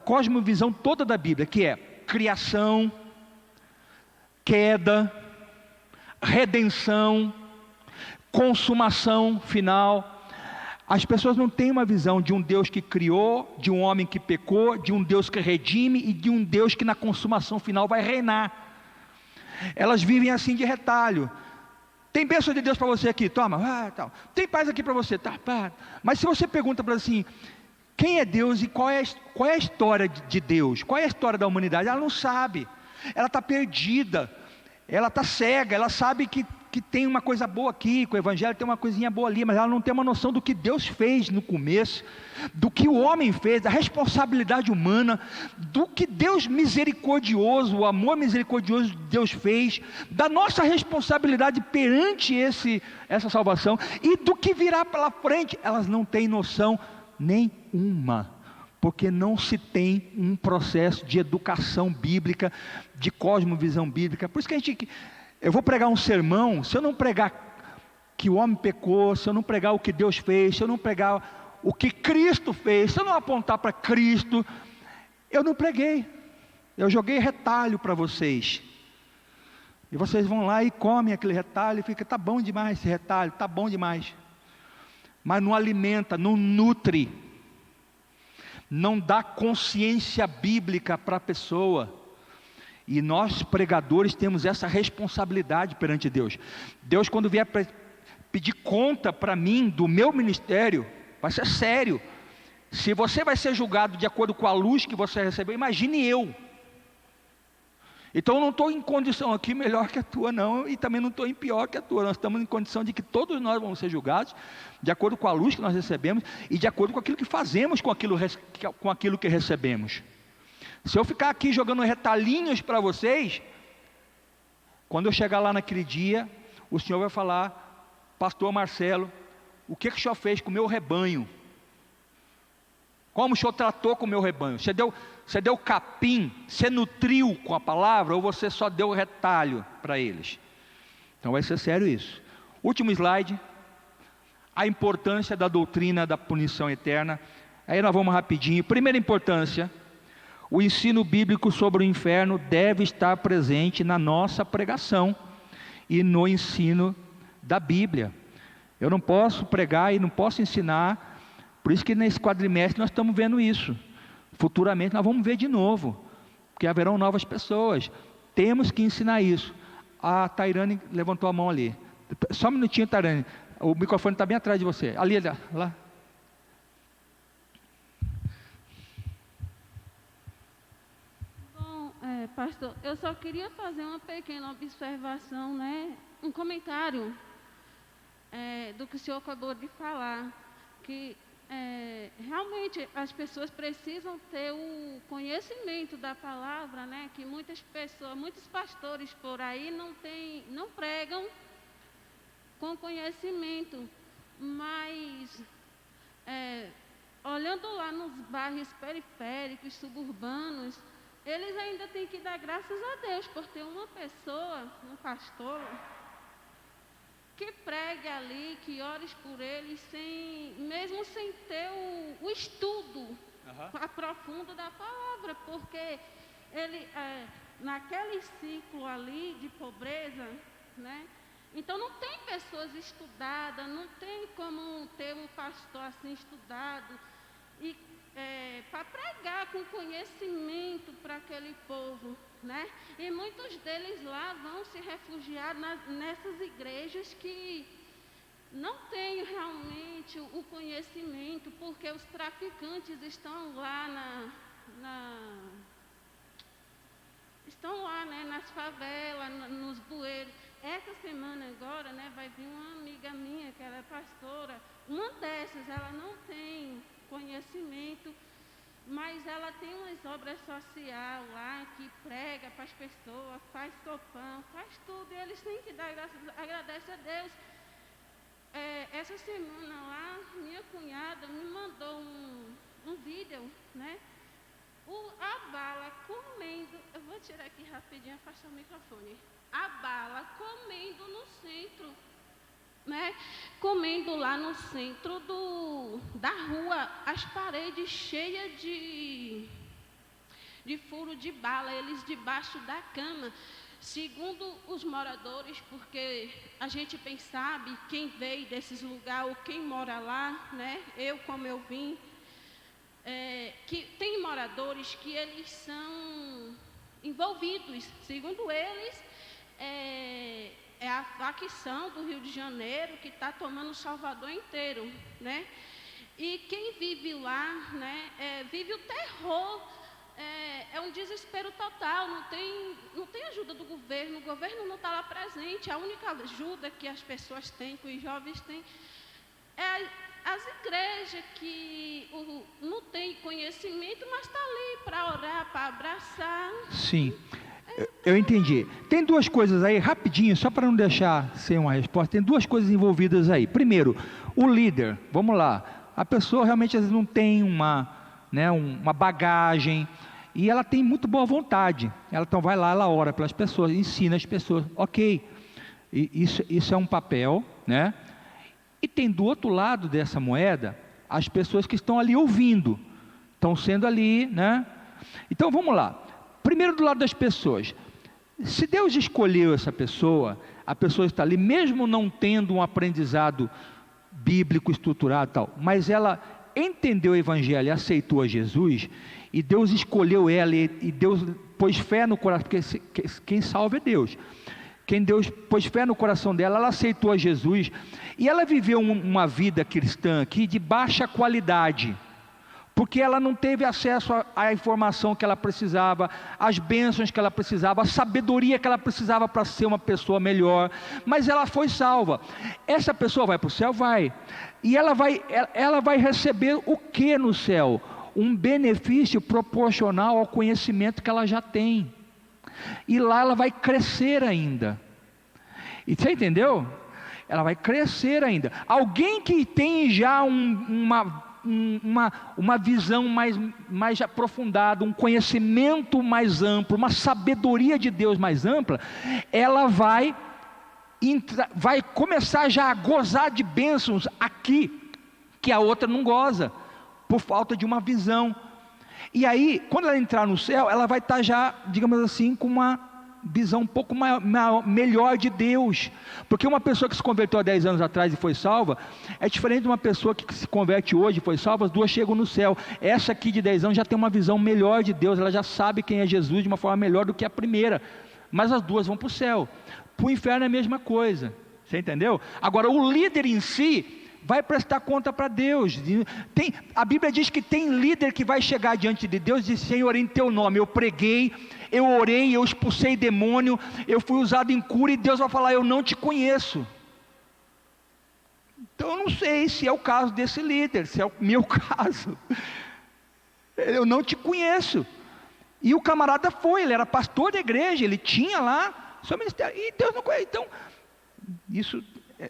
A: cosmovisão toda da Bíblia, que é criação, queda, redenção, consumação final. As pessoas não têm uma visão de um Deus que criou, de um homem que pecou, de um Deus que redime e de um Deus que na consumação final vai reinar. Elas vivem assim de retalho. Tem bênção de Deus para você aqui, toma, tal. Tem paz aqui para você, tá, pá. Mas se você pergunta para assim, quem é Deus e qual é a história de Deus, qual é a história da humanidade, ela não sabe, ela está perdida, ela está cega, ela sabe que tem uma coisa boa aqui, com o Evangelho tem uma coisinha boa ali, mas ela não tem uma noção do que Deus fez no começo, do que o homem fez, da responsabilidade humana, do que Deus misericordioso, o amor misericordioso de Deus fez, da nossa responsabilidade perante essa salvação, e do que virá pela frente. Elas não têm noção nenhuma, porque não se tem um processo de educação bíblica, de cosmovisão bíblica. Por isso que eu vou pregar um sermão, se eu não pregar que o homem pecou, se eu não pregar o que Deus fez, se eu não pregar o que Cristo fez, se eu não apontar para Cristo, eu não preguei, eu joguei retalho para vocês, e vocês vão lá e comem aquele retalho, e fica, tá bom demais esse retalho, tá bom demais, mas não alimenta, não nutre, não dá consciência bíblica para a pessoa. E nós, pregadores, temos essa responsabilidade perante Deus. Deus, quando vier pedir conta para mim, do meu ministério, vai ser sério. Se você vai ser julgado de acordo com a luz que você recebeu, imagine eu. Então eu não estou em condição aqui melhor que a tua não, e também não estou em pior que a tua. Nós estamos em condição de que todos nós vamos ser julgados de acordo com a luz que nós recebemos e de acordo com aquilo que fazemos com aquilo que recebemos. Se eu ficar aqui jogando retalhinhos para vocês, quando eu chegar lá naquele dia, o Senhor vai falar: pastor Marcelo, o que o Senhor fez com o meu rebanho? Como o Senhor tratou com o meu rebanho? Você deu capim? Você nutriu com a palavra? Ou você só deu retalho para eles? Então vai ser sério isso. Último slide. A importância da doutrina da punição eterna. Aí nós vamos rapidinho. Primeira importância: o ensino bíblico sobre o inferno deve estar presente na nossa pregação e no ensino da Bíblia. Eu não posso pregar e não posso ensinar. Por isso que nesse quadrimestre nós estamos vendo isso. Futuramente nós vamos ver de novo, porque haverão novas pessoas. Temos que ensinar isso. A Tairane levantou a mão ali. Só um minutinho, Tairane. O microfone está bem atrás de você. Ali, lá.
H: Bom, pastor, eu só queria fazer uma pequena observação, né? Um comentário do que o senhor acabou de falar, que realmente as pessoas precisam ter o conhecimento da palavra, né? Que muitos pastores por aí não pregam com conhecimento, mas olhando lá nos bairros periféricos, suburbanos, eles ainda têm que dar graças a Deus por ter uma pessoa, um pastor, que pregue ali, que ore por eles, mesmo sem ter o estudo profundo da palavra, porque ele, naquele ciclo ali de pobreza, né? Então não tem pessoas estudadas, não tem como ter um pastor assim estudado e para pregar com conhecimento para aquele povo, né? E muitos deles lá vão se refugiar nessas igrejas que não têm realmente o conhecimento, porque os traficantes estão lá né, nas favelas, nos bueiros. Essa semana agora, né, vai vir uma amiga minha que ela é pastora. Uma dessas, ela não tem conhecimento, mas ela tem umas obras sociais lá que prega para as pessoas, faz sopão, faz tudo, e eles têm que dar graças, agradece a Deus. Essa semana lá, minha cunhada me mandou um vídeo, né? A bala comendo, eu vou tirar aqui rapidinho, afastar o microfone. A bala comendo no centro, né? Comendo lá no centro da rua, as paredes cheias de furo de bala, eles debaixo da cama. Segundo os moradores, porque a gente bem sabe quem veio desses lugares, ou quem mora lá, né? Como eu vim, que tem moradores que eles são envolvidos, segundo eles, é a facção do Rio de Janeiro que está tomando Salvador inteiro, né? E quem vive lá, né, vive o terror, é um desespero total, não tem ajuda do governo, o governo não está lá presente, a única ajuda que as pessoas têm, que os jovens têm, é as igrejas que não têm conhecimento, mas está ali para orar, para abraçar.
A: Sim. Eu entendi. Tem duas coisas aí, rapidinho, só para não deixar sem uma resposta, tem duas coisas envolvidas aí. Primeiro, o líder, vamos lá, a pessoa realmente às vezes não tem uma bagagem, e ela tem muito boa vontade, então vai lá, ela ora pelas pessoas, ensina as pessoas, ok, isso é um papel, né? E tem do outro lado dessa moeda, as pessoas que estão ali ouvindo, estão sendo ali, né? Então vamos lá. Primeiro do lado das pessoas, se Deus escolheu essa pessoa, a pessoa está ali, mesmo não tendo um aprendizado bíblico estruturado e tal, mas ela entendeu o Evangelho e aceitou a Jesus, e Deus escolheu ela, e Deus pôs fé no coração, porque quem salva é Deus. Quem Deus pôs fé no coração dela, ela aceitou a Jesus, e ela viveu uma vida cristã aqui de baixa qualidade, porque ela não teve acesso à informação que ela precisava, às bênçãos que ela precisava, à sabedoria que ela precisava para ser uma pessoa melhor, mas ela foi salva. Essa pessoa vai para o céu? Vai. E ela vai receber o que no céu? Um benefício proporcional ao conhecimento que uma já tem. E lá ela vai crescer ainda. E você entendeu? Ela vai crescer ainda. Alguém que tem já uma visão mais aprofundada, um conhecimento mais amplo, uma sabedoria de Deus mais ampla, ela vai começar já a gozar de bênçãos aqui, que a outra não goza, por falta de uma visão. E aí, quando ela entrar no céu, ela vai estar já, digamos assim, com uma visão um pouco melhor de Deus, porque uma pessoa que se converteu há 10 anos atrás e foi salva, é diferente de uma pessoa que se converte hoje e foi salva, as duas chegam no céu. Essa aqui de 10 anos já tem uma visão melhor de Deus, ela já sabe quem é Jesus de uma forma melhor do que a primeira, mas as duas vão para o céu. Para o inferno é a mesma coisa, você entendeu? Agora, o líder em si vai prestar conta para Deus. A Bíblia diz que tem líder que vai chegar diante de Deus e diz: Senhor, em teu nome eu preguei, eu orei, eu expulsei demônio, eu fui usado em cura, e Deus vai falar: eu não te conheço. Então eu não sei se é o caso desse líder, se é o meu caso. Eu não te conheço. E o camarada foi, ele era pastor da igreja, ele tinha lá seu ministério, e Deus não conhece. Então, isso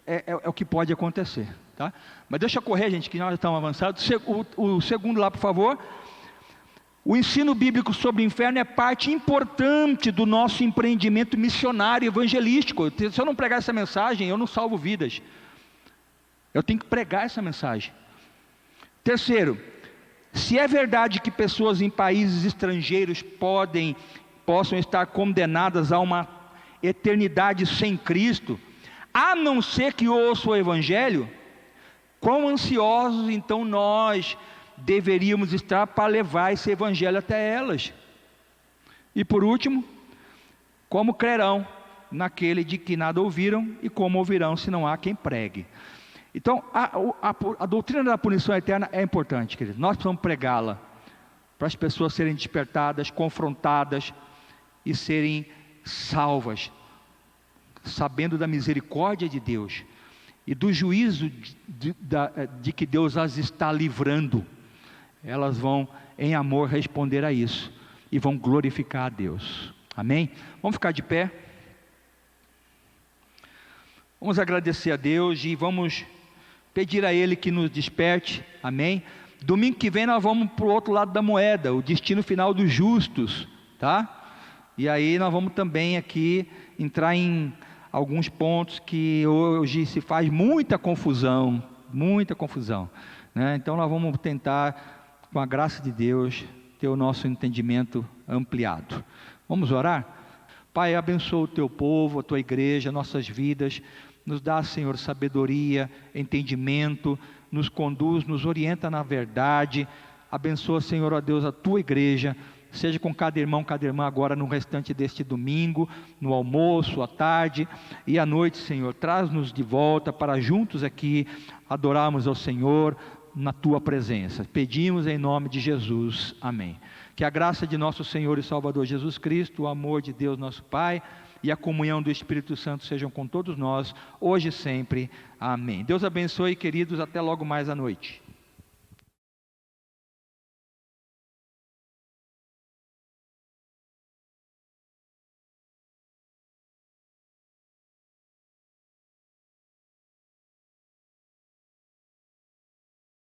A: é o que pode acontecer. Tá? Mas deixa eu correr, gente, que nós estamos avançados. O segundo lá, por favor. O ensino bíblico sobre o inferno é parte importante do nosso empreendimento missionário evangelístico. Se eu não pregar essa mensagem, eu não salvo vidas. Eu tenho que pregar essa mensagem. Terceiro, se é verdade que pessoas em países estrangeiros possam estar condenadas a uma eternidade sem Cristo, a não ser que ouçam o Evangelho, quão ansiosos então nós deveríamos estar para levar esse Evangelho até elas? E por último, como crerão naquele de que nada ouviram, e como ouvirão se não há quem pregue? Então, a doutrina da punição eterna é importante, queridos. Nós precisamos pregá-la, para as pessoas serem despertadas, confrontadas e serem salvas, sabendo da misericórdia de Deus e do juízo de que Deus as está livrando. Elas vão em amor responder a isso e vão glorificar a Deus. Amém? Vamos ficar de pé. Vamos agradecer a Deus e vamos pedir a Ele que nos desperte. Amém? Domingo que vem nós vamos para o outro lado da moeda, o destino final dos justos, tá? E aí nós vamos também aqui entrar em alguns pontos que hoje se faz muita confusão, né? Então nós vamos tentar, com a graça de Deus, ter o nosso entendimento ampliado. Vamos orar? Pai, abençoa o teu povo, a tua igreja, nossas vidas, nos dá, Senhor, sabedoria, entendimento, nos conduz, nos orienta na verdade. Abençoa, Senhor, ó Deus, a tua igreja, seja com cada irmão, cada irmã agora no restante deste domingo, no almoço, à tarde e à noite, Senhor. Traz-nos de volta para juntos aqui adorarmos ao Senhor na tua presença. Pedimos em nome de Jesus. Amém. Que a graça de nosso Senhor e Salvador Jesus Cristo, o amor de Deus nosso Pai e a comunhão do Espírito Santo sejam com todos nós, hoje e sempre. Amém. Deus abençoe, queridos, até logo mais à noite.